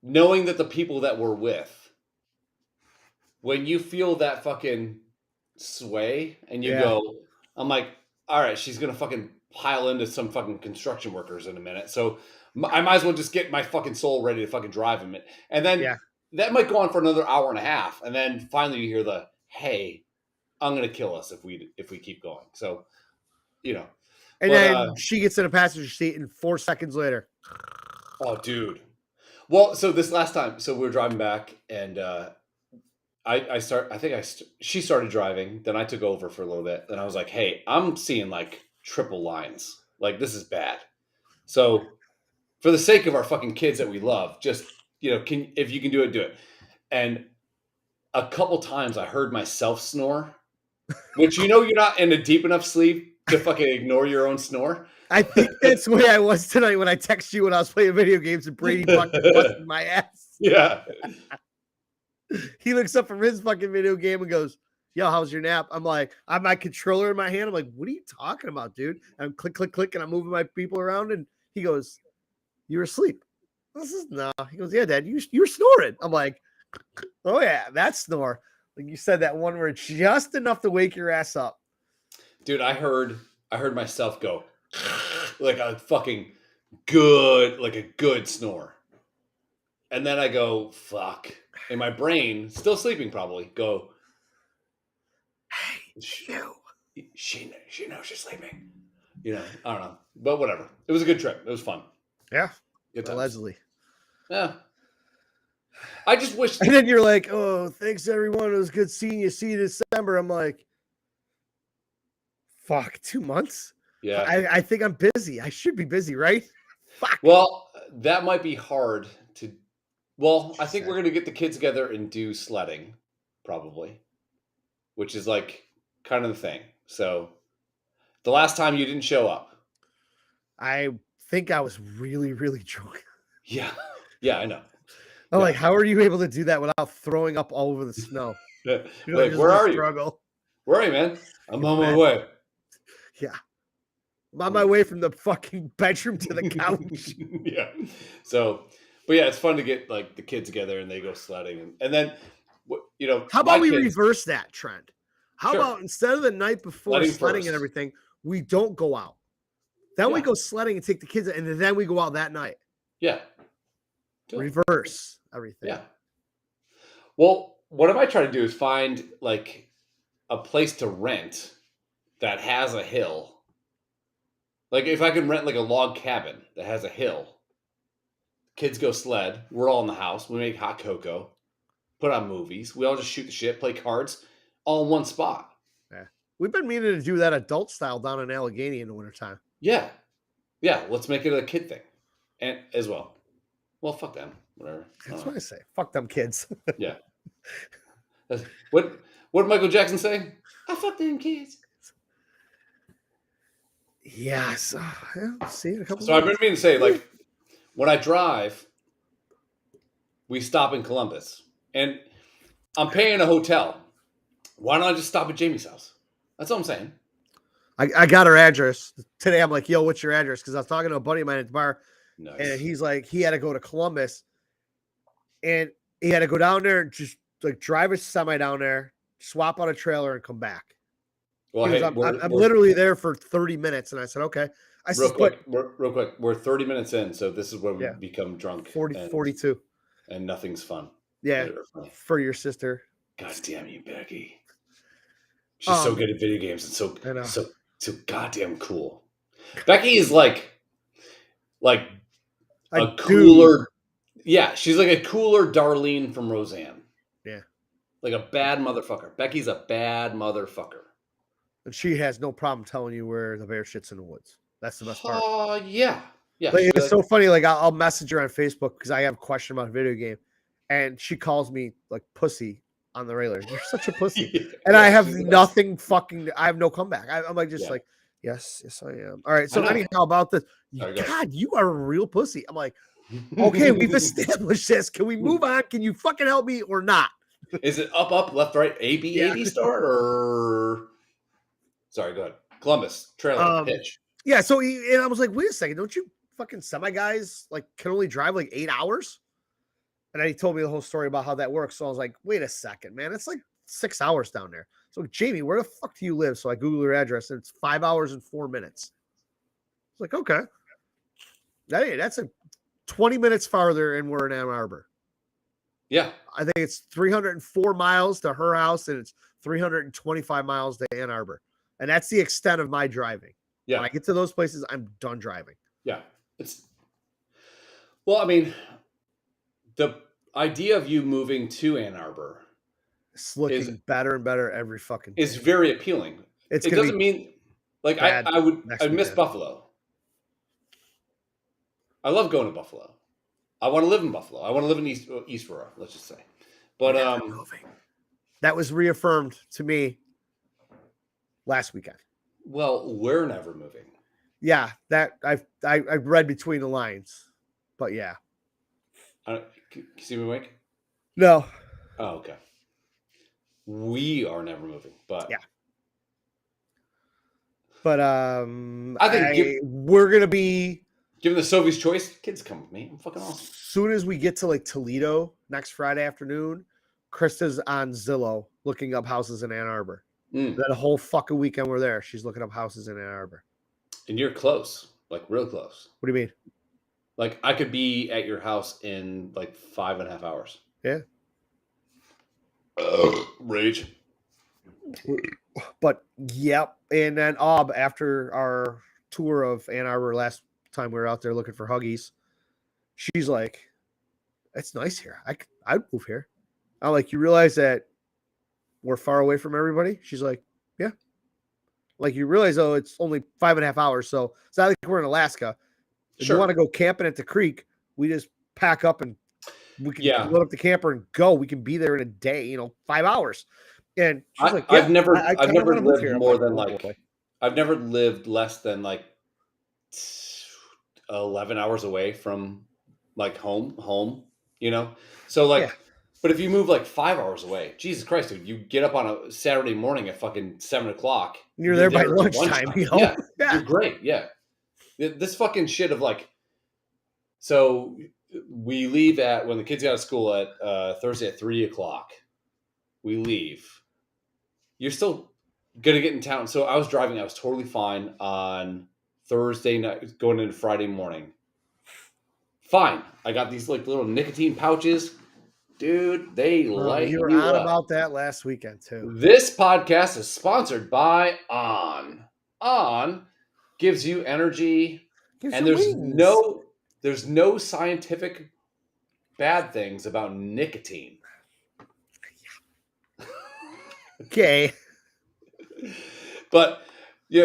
knowing that the people that we're with, when you feel that fucking sway and you go, I'm like, all right, she's going to fucking pile into some fucking construction workers in a minute. So I might as well just get my fucking soul ready to fucking drive him. And then that might go on for another hour and a half. And then finally you hear the, hey, I'm going to kill us if we keep going. So, you know. And then she gets in a passenger seat and 4 seconds later. Oh, dude. Well, so this last time, so we were driving back and she started driving. Then I took over for a little bit. Then I was like, hey, I'm seeing like triple lines. Like, this is bad. So for the sake of our fucking kids that we love, just, if you can do it, do it. And a couple times I heard myself snore, which, you're not in a deep enough sleep to fucking ignore your own snore. I think that's the way I was tonight when I texted you when I was playing video games and Brady fucking busted my ass. Yeah. He looks up from his fucking video game and goes, yo, how's your nap? I'm like, I have my controller in my hand. I'm like, what are you talking about, dude? And I'm click, click, click, and I'm moving my people around. And he goes, you were asleep. No. He goes, yeah, Dad, you were snoring. I'm like, oh, yeah, that's snore. Like you said that one word just enough to wake your ass up. Dude, I heard myself go like a fucking good snore. And then I go, fuck. In my brain, still sleeping probably, go, Hey, you. she knows she's sleeping. You know, I don't know. But whatever. It was a good trip. It was fun. Yeah, Good times. allegedly. Yeah. I just wish. And then you're like, oh, thanks everyone. It was good seeing you. See you December. I'm like, fuck, 2 months? Yeah. I think I'm busy. I should be busy, right? Fuck. Well, that might be hard to. Well, I think we're going to get the kids together and do sledding, probably, which is like kind of the thing. So the last time you didn't show up. I think I was really, really drunk. Yeah. Yeah, I know. I'm like, how are you able to do that without throwing up all over the snow? Like, where are you? Struggle. Where are you, man? I'm on my way. Yeah. I'm on my way from the fucking bedroom to the couch. Yeah. So, but yeah, it's fun to get like the kids together and they go sledding. And then, you know. How about we reverse that trend? How about instead of the night before sledding and everything, we don't go out. Then we go sledding and take the kids, and then we go out that night. Yeah. Reverse everything. Yeah. Well, what I might try to do is find like a place to rent that has a hill. Like if I can rent like a log cabin that has a hill, kids go sled, we're all in the house, we make hot cocoa, put on movies, we all just shoot the shit, play cards, all in one spot. Yeah. We've been meaning to do that adult style down in Allegheny in the wintertime. Yeah. Yeah, let's make it a kid thing. And as well. Well, fuck them. Whatever. That's what I say. Fuck them kids. Yeah. What did Michael Jackson say? I fuck them kids. Yes. See it a couple. So I've been meaning to say, like, when I drive, we stop in Columbus, and I'm paying a hotel. Why don't I just stop at Jamie's house? That's all I'm saying. I got her address today. I'm like, yo, what's your address? Because I was talking to a buddy of mine at the bar, Nice. and he's like, he had to go to Columbus, and he had to go down there and just like drive a semi down there, swap out a trailer, and come back. Well, hey, I'm literally there for 30 minutes, and I said, okay. I said, real quick. We're 30 minutes in, so this is where we become drunk. 42. And nothing's fun. Yeah, for your sister. God damn you, Becky. She's so good at video games and so goddamn cool. Becky is like a cooler. Yeah, she's like a cooler Darlene from Roseanne. Yeah. Like a bad motherfucker. Becky's a bad motherfucker. And she has no problem telling you where the bear shits in the woods. That's the best part. Yeah. Yeah. Like, it's so funny. Like I'll message her on Facebook because I have a question about a video game, and she calls me like pussy on the regular. You're such a pussy, and I have nothing fucking. I have no comeback. I'm like just like yes, I am. All right. So anyhow, about this, God, you are a real pussy. I'm like, okay, we've established this. Can we move on? Can you fucking help me or not? Is it up, left, right, A-B start or? Sorry, go ahead. Columbus trailer pitch. Yeah, so and I was like, wait a second, don't you fucking semi guys like can only drive like 8 hours? And then he told me the whole story about how that works. So I was like, wait a second, man, it's like 6 hours down there. So Jamie, where the fuck do you live? So I Googled her address, and it's 5 hours and 4 minutes. It's like, okay, that's a 20 minutes farther, and we're in Ann Arbor. Yeah, I think it's 304 miles to her house, and it's 325 miles to Ann Arbor. And that's the extent of my driving. Yeah. When I get to those places, I'm done driving. Yeah. Well, I mean, the idea of you moving to Ann Arbor it's looking better and better every fucking day. It's very appealing. It doesn't mean like I miss Buffalo. I love going to Buffalo. I want to live in Buffalo. I want to live in East Aurora, let's just say. But that was reaffirmed to me last weekend. Well, we're never moving. Yeah, that I read between the lines, but yeah. Can you see me, Mike? No. Oh, okay. We are never moving, but yeah. But I think we're gonna be given the Soviet's choice. Kids come with me. I'm fucking awesome. As soon as we get to like Toledo next Friday afternoon, Krista's on Zillow looking up houses in Ann Arbor. That whole fucking weekend we're there, she's looking up houses in Ann Arbor. And you're close, like real close. What do you mean? Like I could be at your house in like 5.5 hours. Yeah. Rage. But yep. And then after our tour of Ann Arbor last time we were out there looking for Huggies, she's like, "It's nice here. I'd move here." I'm like, "You realize that we're far away from everybody?" She's like, "Yeah." Like, you realize, it's only 5.5 hours, so it's not like we're in Alaska. If you want to go camping at the creek, we just pack up and we can load up the camper and go. We can be there in a day, 5 hours. And she's like, I've never lived more than I've never lived less than like 11 hours away from like home, So like, but if you move like 5 hours away, Jesus Christ, dude, you get up on a Saturday morning at fucking 7:00. You're there by lunchtime, Yeah, you're great. Yeah. This fucking shit of like, so we leave when the kids get out of school at Thursday at 3:00. We leave. You're still gonna get in town. So I was driving. I was totally fine on Thursday night, going into Friday morning. Fine. I got these like little nicotine pouches, dude. They light you were you on up. about that last weekend too. This podcast is sponsored by On. On gives you energy, and there's no scientific bad things about nicotine. Okay. But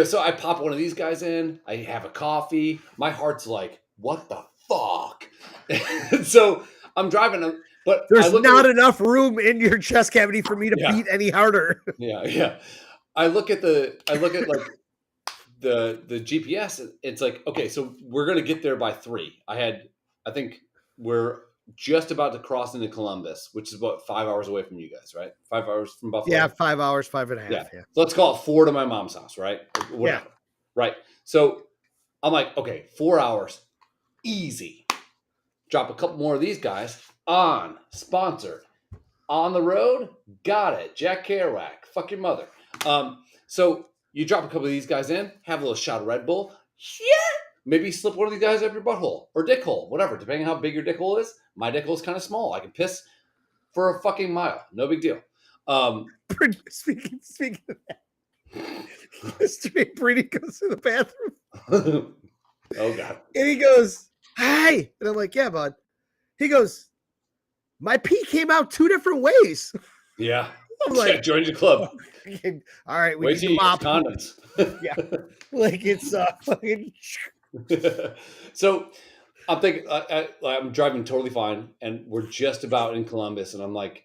so I pop one of these guys in, I have a coffee, my heart's like, what the fuck? So I'm driving, but there's not enough room in your chest cavity for me to beat any harder. Yeah. I look at like the GPS, it's like, okay, so we're gonna get there by 3. I think we're just about to cross into Columbus, which is about 5 hours away from you guys, right? 5 hours from Buffalo. Yeah, 5 hours, 5.5. Yeah. So let's call it 4 to my mom's house, right? Whatever. Yeah. Right. So I'm like, okay, 4 hours, easy. Drop a couple more of these guys. On, sponsored. On the road, got it. Jack Kerouac, fuck your mother. So you drop a couple of these guys in, have a little shot of Red Bull. Yeah. Maybe slip one of these guys up your butthole or dick hole, whatever, depending on how big your dick hole is. My dick hole is kind of small. I can piss for a fucking mile. No big deal. Speaking of that, yesterday Brady goes to the bathroom. Oh, God. And he goes, "Hi." And I'm like, "Yeah, bud." He goes, "My pee came out 2 different ways." Yeah. I'm like, join the club. All right, we wait till you use condoms. Yeah. Like it's fucking. So I'm thinking, I'm driving totally fine, and we're just about in Columbus, and I'm like,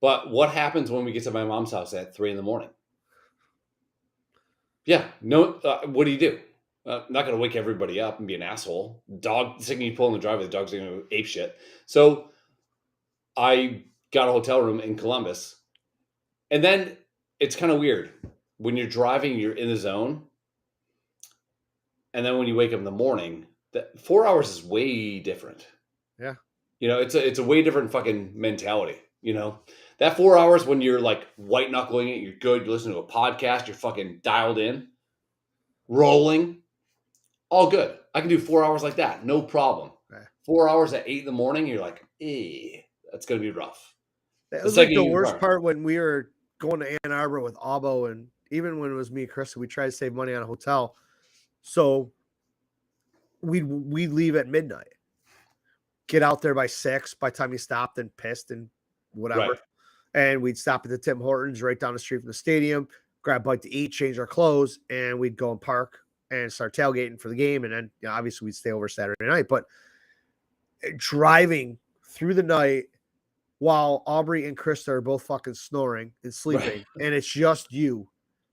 but what happens when we get to my mom's house at 3 a.m? Yeah, no, what do you do? Not going to wake everybody up and be an asshole. Dog, the second you pull in the driveway, the dog's going to ape shit. So I got a hotel room in Columbus, and then it's kind of weird. When you're driving, you're in the zone. And then when you wake up in the morning, that 4 hours is way different. Yeah. It's a way different fucking mentality. That 4 hours when you're like white knuckling it, you're good, you're listening to a podcast, you're fucking dialed in, rolling, all good. I can do 4 hours like that, no problem. Right. 4 hours at 8 a.m, you're like, that's going to be rough. That was like the worst part when we were going to Ann Arbor with Abo, and even when it was me and Chris, we tried to save money on a hotel. So we'd leave at midnight, get out there by 6 by the time you stopped and pissed and whatever. Right. And we'd stop at the Tim Hortons right down the street from the stadium, grab a bite to eat, change our clothes, and we'd go and park and start tailgating for the game. And then obviously we'd stay over Saturday night. But driving through the night while Aubrey and Krista are both fucking snoring and sleeping, right, and it's just you.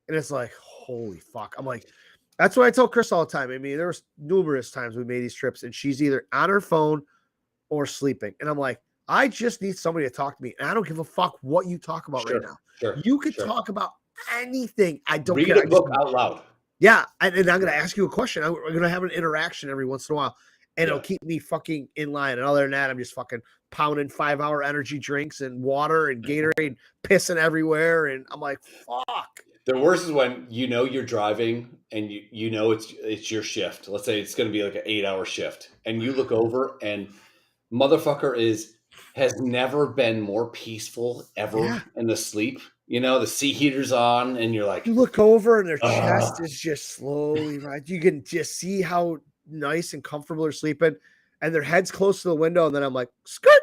And it's like, holy fuck. I'm like, that's what I tell Chris all the time. I mean, there was numerous times we made these trips and she's either on her phone or sleeping. And I'm like, I just need somebody to talk to me. And I don't give a fuck what you talk about right now. Sure. You could talk about anything. I don't Read care. Read a book out loud. Yeah. And I'm going to ask you a question. We're going to have an interaction every once in a while. And it'll keep me fucking in line. And other than that, I'm just fucking pounding 5-hour energy drinks and water and Gatorade, pissing everywhere. And I'm like, fuck. The worst is when you're driving and you know it's your shift. Let's say it's going to be like an 8-hour shift, and you look over and motherfucker has never been more peaceful ever Yeah. in the sleep. The seat heater's on, and you're like, You look over and their chest "Ugh." is just slowly right. You can just see how nice and comfortable they're sleeping, and their head's close to the window. And then I'm like, skirt.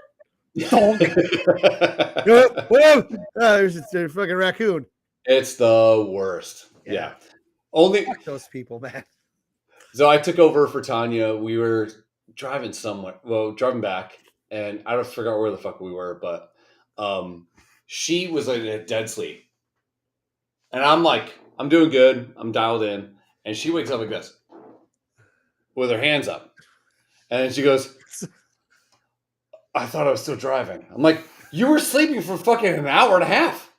Donk. There's a fucking raccoon. It's the worst. Yeah. Only Fuck those people, man. so I took over for Tanya. We were driving driving back, and I don't forgot where the fuck we were, but she was like in a dead sleep. And I'm like, I'm doing good. I'm dialed in. And she wakes up like this with her hands up. And then she goes, I thought I was still driving. I'm like, you were sleeping for fucking an hour and a half.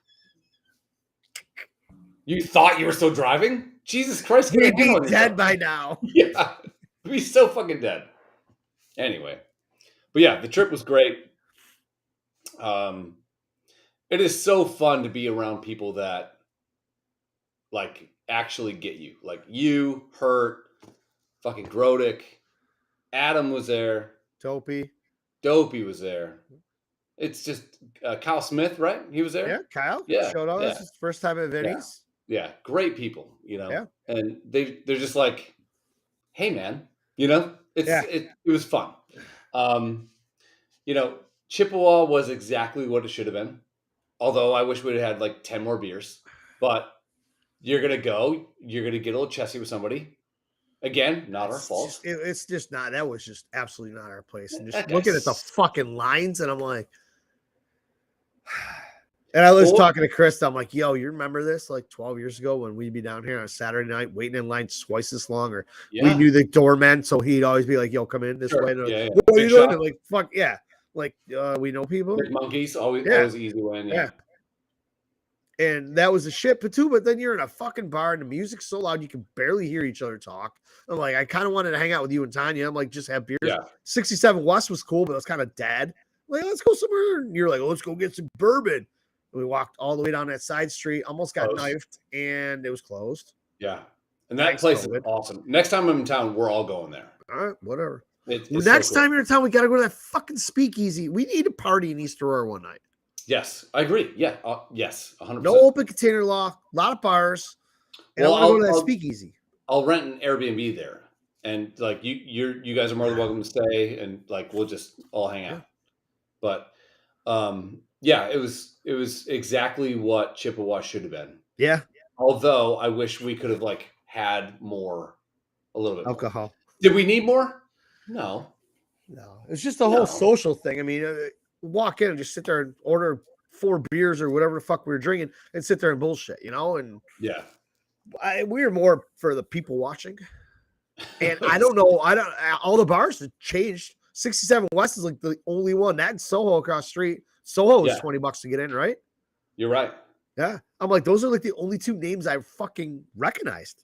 You thought you were still driving? Jesus Christ. You'd be dead by now. Yeah. We'd be so fucking dead. Anyway. But yeah, the trip was great. It is so fun to be around people that like actually get you. Like you, Hurt, fucking Grodick, Adam was there. Dopey was there. It's just Kyle Smith, right? He was there. Yeah, Kyle. Yeah, Showed up. yeah. This is his first time at Vinny's. Yeah, great people. Yeah. And they're just like, hey man, it was fun. Chippewa was exactly what it should have been. Although I wish we'd have had like 10 more beers. But you're gonna get a little chessy with somebody. Again, not our fault. It's just not. That was just absolutely not our place. And just That looking guy's- at the fucking lines, and I'm like, and I was talking to Chris. I'm like, yo, you remember this like 12 years ago when we'd be down here on a Saturday night waiting in line twice this long, or we knew the doorman, so he'd always be like, yo, come in this way. Yeah. What are you Big doing? shot. I'm like, fuck yeah. Like, we know people. Big monkeys, always easy win. Yeah. And that was a shit, but then you're in a fucking bar and the music's so loud you can barely hear each other talk. I'm like, I kind of wanted to hang out with you and Tanya. I'm like, just have beers. Yeah. 67 West was cool, but it was kind of dead. Like, let's go somewhere. And you're like, let's go get some bourbon. And we walked all the way down that side street, almost got knifed, and it was closed. Yeah. And that place is awesome. Next time I'm in town, we're all going there. All right, whatever. Next time you're in town, we got to go to that fucking speakeasy. We need to party in East Aurora one night. Yes, I agree. Yeah, yes, 100%. No open container law, a lot of bars. And I want to go to that speakeasy. I'll rent an Airbnb there, and like you guys are more than welcome to stay, and like we'll just all hang out. But it was exactly what Chippewa should have been. Yeah. Although I wish we could have like had more, a little bit alcohol. More. Did we need more? No. It's just a whole social thing. I mean, walk in and just sit there and order 4 beers or whatever the fuck we were drinking and sit there and bullshit, and we're more for the people watching. And I don't know, all the bars have changed. 67 West is like the only one. That and Soho across the street. Soho is $20 to get in, right? You're right. Yeah. I'm like, those are like the only 2 names I fucking recognized.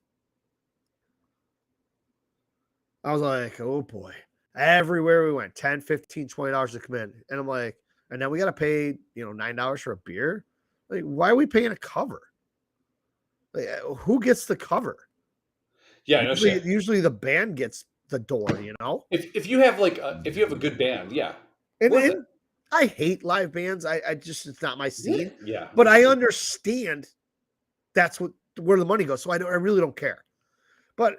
I was like, oh boy. Everywhere we went, $10, $15, $20 to come in. And I'm like, and then we got to pay, $9 for a beer. Like, why are we paying a cover? Like, who gets the cover? Yeah, usually the band gets the door, If you have if you have a good band, yeah. And I hate live bands. I just, it's not my scene. Yeah. But I understand that's where the money goes. So I really don't care. But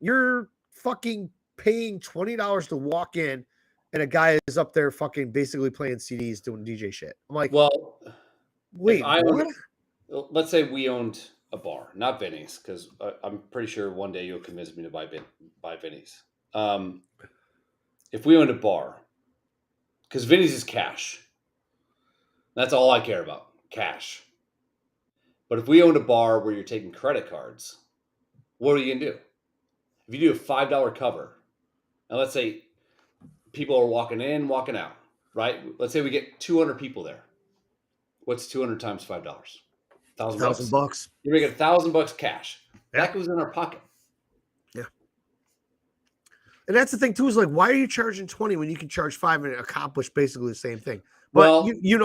you're fucking paying $20 to walk in, and a guy is up there fucking basically playing CDs, doing DJ shit. I'm like, well, wait, let's say we owned a bar, not Vinny's, because I'm pretty sure one day you'll convince me to buy Vinny's. If we owned a bar, because Vinny's is cash. That's all I care about, cash. But if we owned a bar where you're taking credit cards, what are you going to do? If you do a $5 cover, and let's say people are walking in, walking out, right? Let's say we get 200 people there. What's 200 times $5? $1,000. You're making $1,000 cash. Yeah. That goes in our pocket. Yeah. And that's the thing too, is like, why are you charging 20 when you can charge 5 and accomplish basically the same thing? But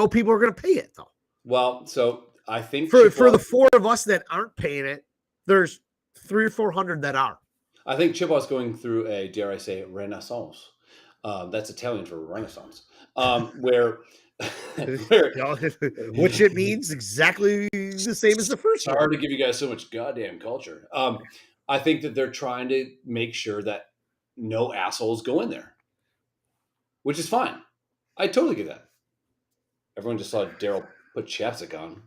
people are going to pay it though. Well, so I think for Chippewa, the 4 of us that aren't paying it, there's 300 or 400 that are. I think Chippewa's going through a, dare I say, renaissance. That's Italian for renaissance. Where Which it means exactly the same as the first one. Sorry to give you guys so much goddamn culture. I think that they're trying to make sure that no assholes go in there, which is fine. I totally get that. Everyone just saw Daryl put chapstick on.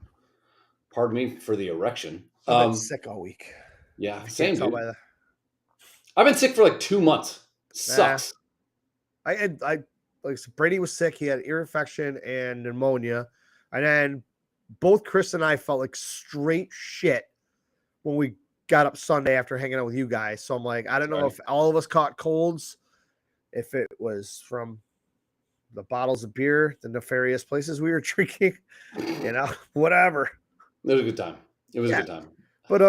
Pardon me for the erection. I've been sick all week. Yeah, same dude. By the... I've been sick for like 2 months. Sucks. Like Brady was sick. He had ear infection and pneumonia, and then both Chris and I felt like straight shit when we got up Sunday after hanging out with you guys. So I'm like, I don't know if all of us caught colds, if it was from the bottles of beer, the nefarious places we were drinking, whatever. It was a good time. It was a good time. But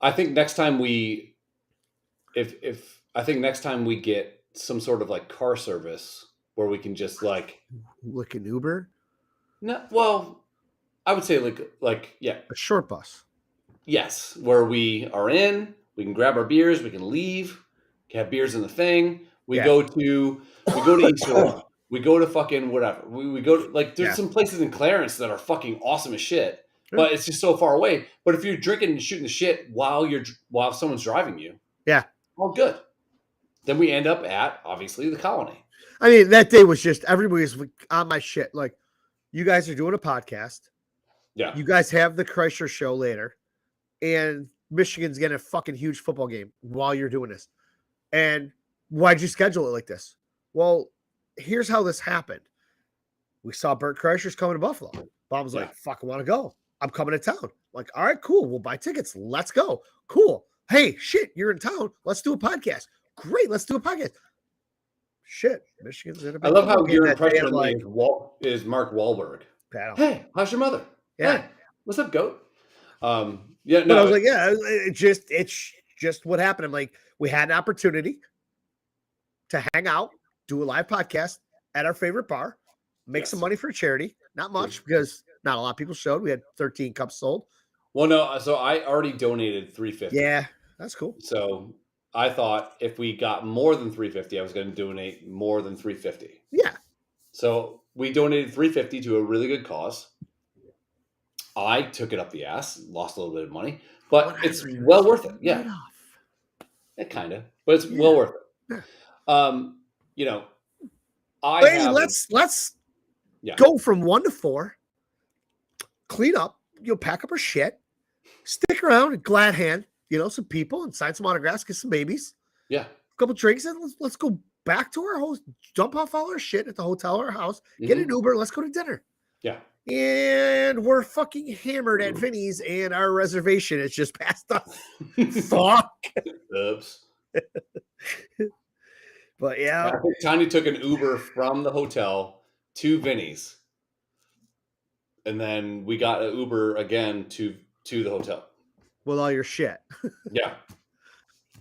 I think next time we get some sort of like car service where we can just like an Uber. No, well, I would say like yeah, a short bus. Yes, where we are in, we can grab our beers, we can leave, have beers in the thing. We go to Eastwood, we go to fucking whatever. We go to, like there's some places in Clarence that are fucking awesome as shit, but it's just so far away. But if you're drinking and shooting the shit while someone's driving you, all good. Then we end up at obviously the Colony. I mean, that day was just everybody was on my shit. Like, you guys are doing a podcast. Yeah. You guys have the Chrysler show later, and Michigan's getting a fucking huge football game while you're doing this. And why'd you schedule it like this? Well, here's how this happened. We saw Bert Kreischer's coming to Buffalo. Bob was like, fuck, I want to go. I'm coming to town. Like, all right, cool. We'll buy tickets. Let's go. Cool. Hey, shit, you're in town. Let's do a podcast. Great. Let's do a podcast. Shit, Michigan's in a big I love how your game impression of me is Mark Wahlberg. Hey, how's your mother? Yeah. Hey, what's up, goat? But I was like, it's just what happened. I'm like, we had an opportunity to hang out, do a live podcast at our favorite bar, make some money for a charity. Not much because not a lot of people showed. We had 13 cups sold. Well, no, so I already donated $350. Yeah, that's cool. So I thought if we got more than $350, I was going to donate more than $350. Yeah. So we donated $350 to a really good cause. I took it up the ass, lost a little bit of money, but it's well worth it. Yeah. It kind of, but it's well worth it. Yeah. Let's go from 1 to 4, clean up, pack up our shit, stick around and glad hand, some people and sign some autographs, get some babies. Yeah. A couple drinks, and let's go back to our host, jump off all our shit at the hotel or our house, get an Uber, let's go to dinner. Yeah. And we're fucking hammered at Vinny's, and our reservation is just passed us. Fuck. Oops. But yeah. I think Tanya took an Uber from the hotel to Vinny's. And then we got an Uber again to the hotel. With all your shit. Yeah.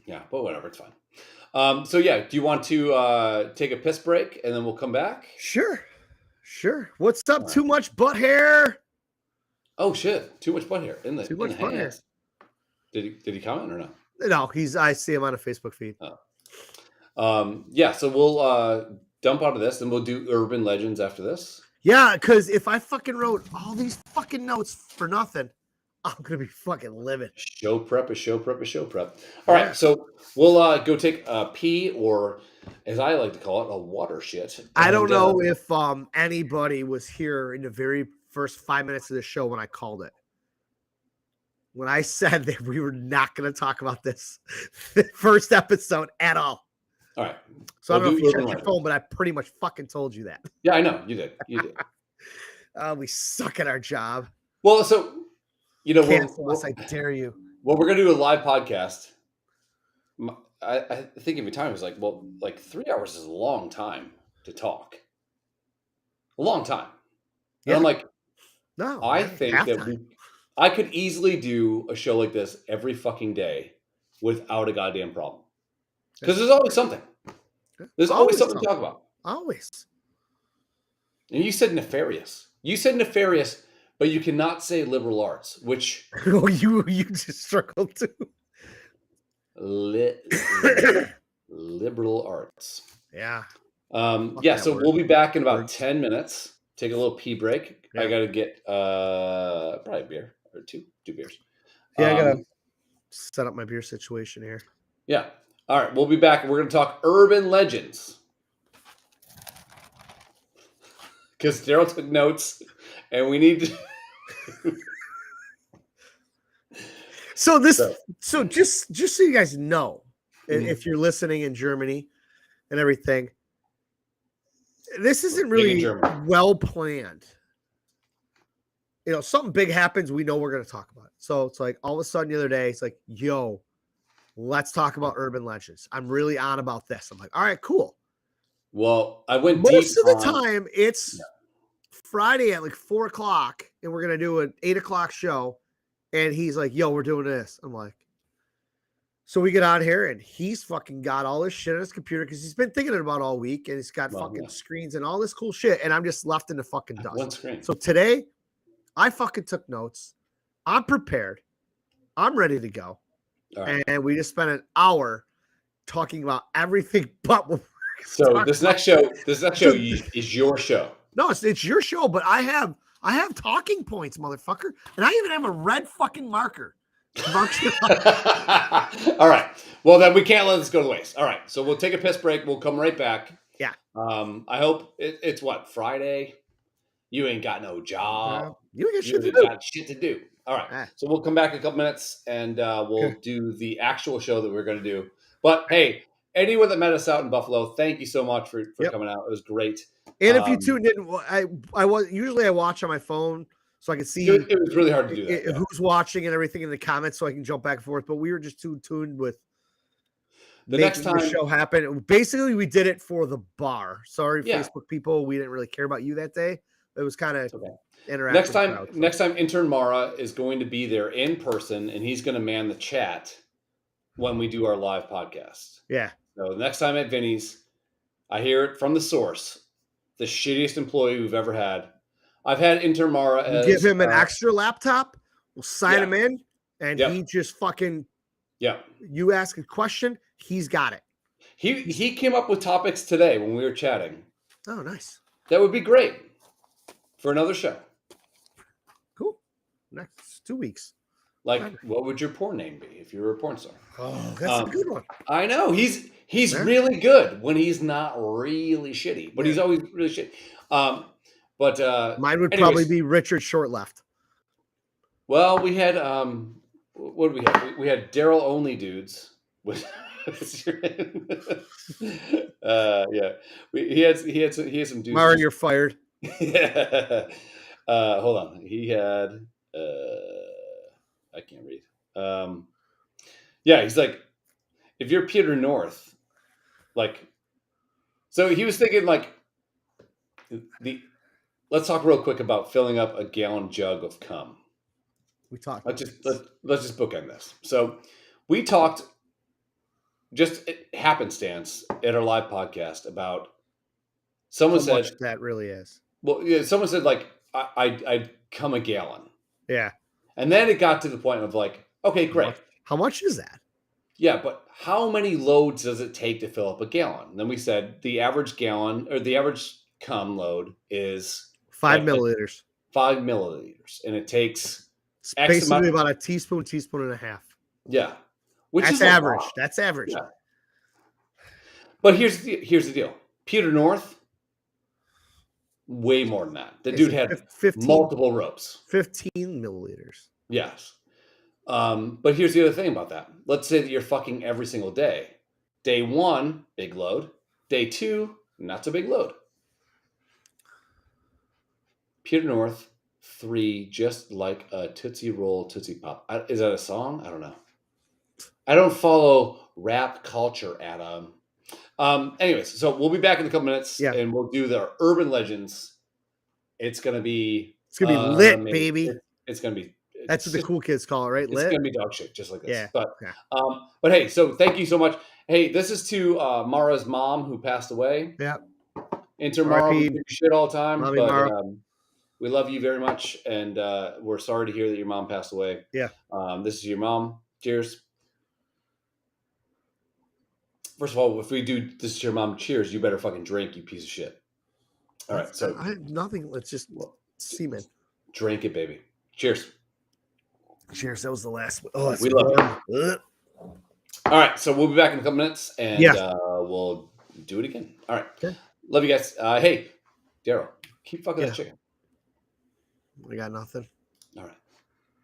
Yeah, but whatever, it's fine. So yeah, do you want to take a piss break and then we'll come back? Sure. What's up? Right. Too much butt hair. Oh shit! Too much butt hair in the too much butt hair. Did he comment or no? No, I see him on a Facebook feed. Oh. Yeah. So we'll dump out of this, and we'll do urban legends after this. Yeah, because if I fucking wrote all these fucking notes for nothing, I'm gonna be fucking livid. Show prep is show prep is show prep. All right, so we'll go take a pee, or as I like to call it, a water shit. I don't know if anybody was here in the very first 5 minutes of the show when I called it. When I said that we were not going to talk about this first episode at all. All right. So I don't know if you checked your phone, but I pretty much fucking told you that. Yeah, I know. You did. We suck at our job. Well, so, cancel us, I dare you. Well, we're going to do a live podcast. I think every time it was like 3 hours is a long time to talk. A long time. And yeah. I'm like, no, I think that I could easily do a show like this every fucking day without a goddamn problem. Because there's always something. There's always something to talk about. Always. And you said nefarious. You said nefarious but you cannot say liberal arts, which Oh, you just struggled too. Liberal arts. Yeah. Yeah, that so word. we'll be back in about Words. 10 minutes. Take a little pee break. I Yeah. got to get probably a beer or two beers. Yeah, I gotta set up my beer situation here. Yeah. All right, we'll be back. We're going to talk urban legends. Because Daryl took notes, and we need to. So just so you guys know, if you're listening in Germany and everything, this isn't really well planned. You know, something big happens, we know we're going to talk about it. So it's like all of a sudden the other day, it's like, yo, let's talk about urban legends. I'm really on about this. I'm like, all right, cool. Well, I went most of the time. It's Friday at like 4:00, and we're gonna do an 8:00 show. And he's like, yo, we're doing this. I'm like, so we get on here, and he's fucking got all this shit on his computer because he's been thinking about it all week, and he's got fucking screens and all this cool shit. And I'm just left in the fucking dust. One screen. So today, I fucking took notes. I'm prepared. I'm ready to go. Right. And we just spent an hour talking about everything but. So this next show is your show. No, it's your show, but I have talking points, motherfucker, and I even have a red fucking marker. All right. Well, then we can't let this go to waste. All right. So we'll take a piss break. We'll come right back. Yeah. I hope it's what, Friday? You ain't got no job. You ain't got shit to do. All right. So we'll come back in a couple minutes, and we'll do the actual show that we're going to do. But hey, anyone that met us out in Buffalo, thank you so much for coming out. It was great. And if you tuned in, I watch on my phone so I can see. It was really hard to do that. Who's watching and everything in the comments, so I can jump back and forth. But we were just too tuned with the next time the show happen. Basically, we did it for the bar. Sorry, yeah. Facebook people, we didn't really care about you that day. It was kind of interactive. Next time, intern Mara is going to be there in person, and he's going to man the chat when we do our live podcast. Yeah. So the next time at Vinny's, I hear it from the source. The shittiest employee we've ever had. I've had intern Mara as give him an extra laptop. We'll sign him in, and he just fucking. Yeah. You ask a question, he's got it. He came up with topics today when we were chatting. Oh, nice. That would be great for another show. Cool. Next 2 weeks. Like, what would your porn name be if you were a porn star? Oh, that's a good one. I know. He's really good when he's not really shitty, but he's always really shitty. But mine would probably be Richard Shortleft. Well, we had what did we have? We had Daryl Only Dudes. Yeah. He had some dudes. Mara, you're fired. Yeah. Hold on. He had I can't read. Yeah, he's like, if you're Peter North, like, so he was thinking like let's talk real quick about filling up a gallon jug of cum. We talked. Let's just bookend this. So we talked just happenstance at our live podcast about someone said much that really is. Well, yeah, someone said like I'd cum a gallon. Yeah. And then it got to the point of like, okay, great. How much is that? Yeah, but how many loads does it take to fill up a gallon? And then we said the average gallon or the average cum load is 5 milliliters. 5 milliliters, and it takes basically about a teaspoon and a half. Yeah, that's average. That's average. Yeah. But here's the deal. Peter North, way more than that. The dude had 15, multiple ropes. 15 milliliters. Yes. But here's the other thing about that. Let's say that you're fucking every single day. Day 1, big load. Day 2, not so big load. Peter North, 3, just like a Tootsie Roll, Tootsie Pop. Is that a song? I don't know. I don't follow rap culture, Adam. Anyways, so we'll be back in a couple minutes, and we'll do the urban legends. It's gonna be lit, baby. It's gonna be. That's what the cool kids call it, right? It's gonna be dog shit, just like this. Yeah. But hey, so thank you so much. Hey, this is to Mara's mom who passed away. Yeah. Intern Mara, we do shit all the time. Love you, Mara. We love you very much, and we're sorry to hear that your mom passed away. Yeah. This is your mom. Cheers. First of all, if we do this is your mom, cheers, you better fucking drink, you piece of shit. All right, so I have nothing. Let's just semen. Drink it, baby. Cheers. Cheers. That was the last one. Oh, We love you. All right, so we'll be back in a couple minutes, and we'll do it again. All right. Okay. Love you guys. Hey, Daryl, keep fucking that chicken. I got nothing. All right.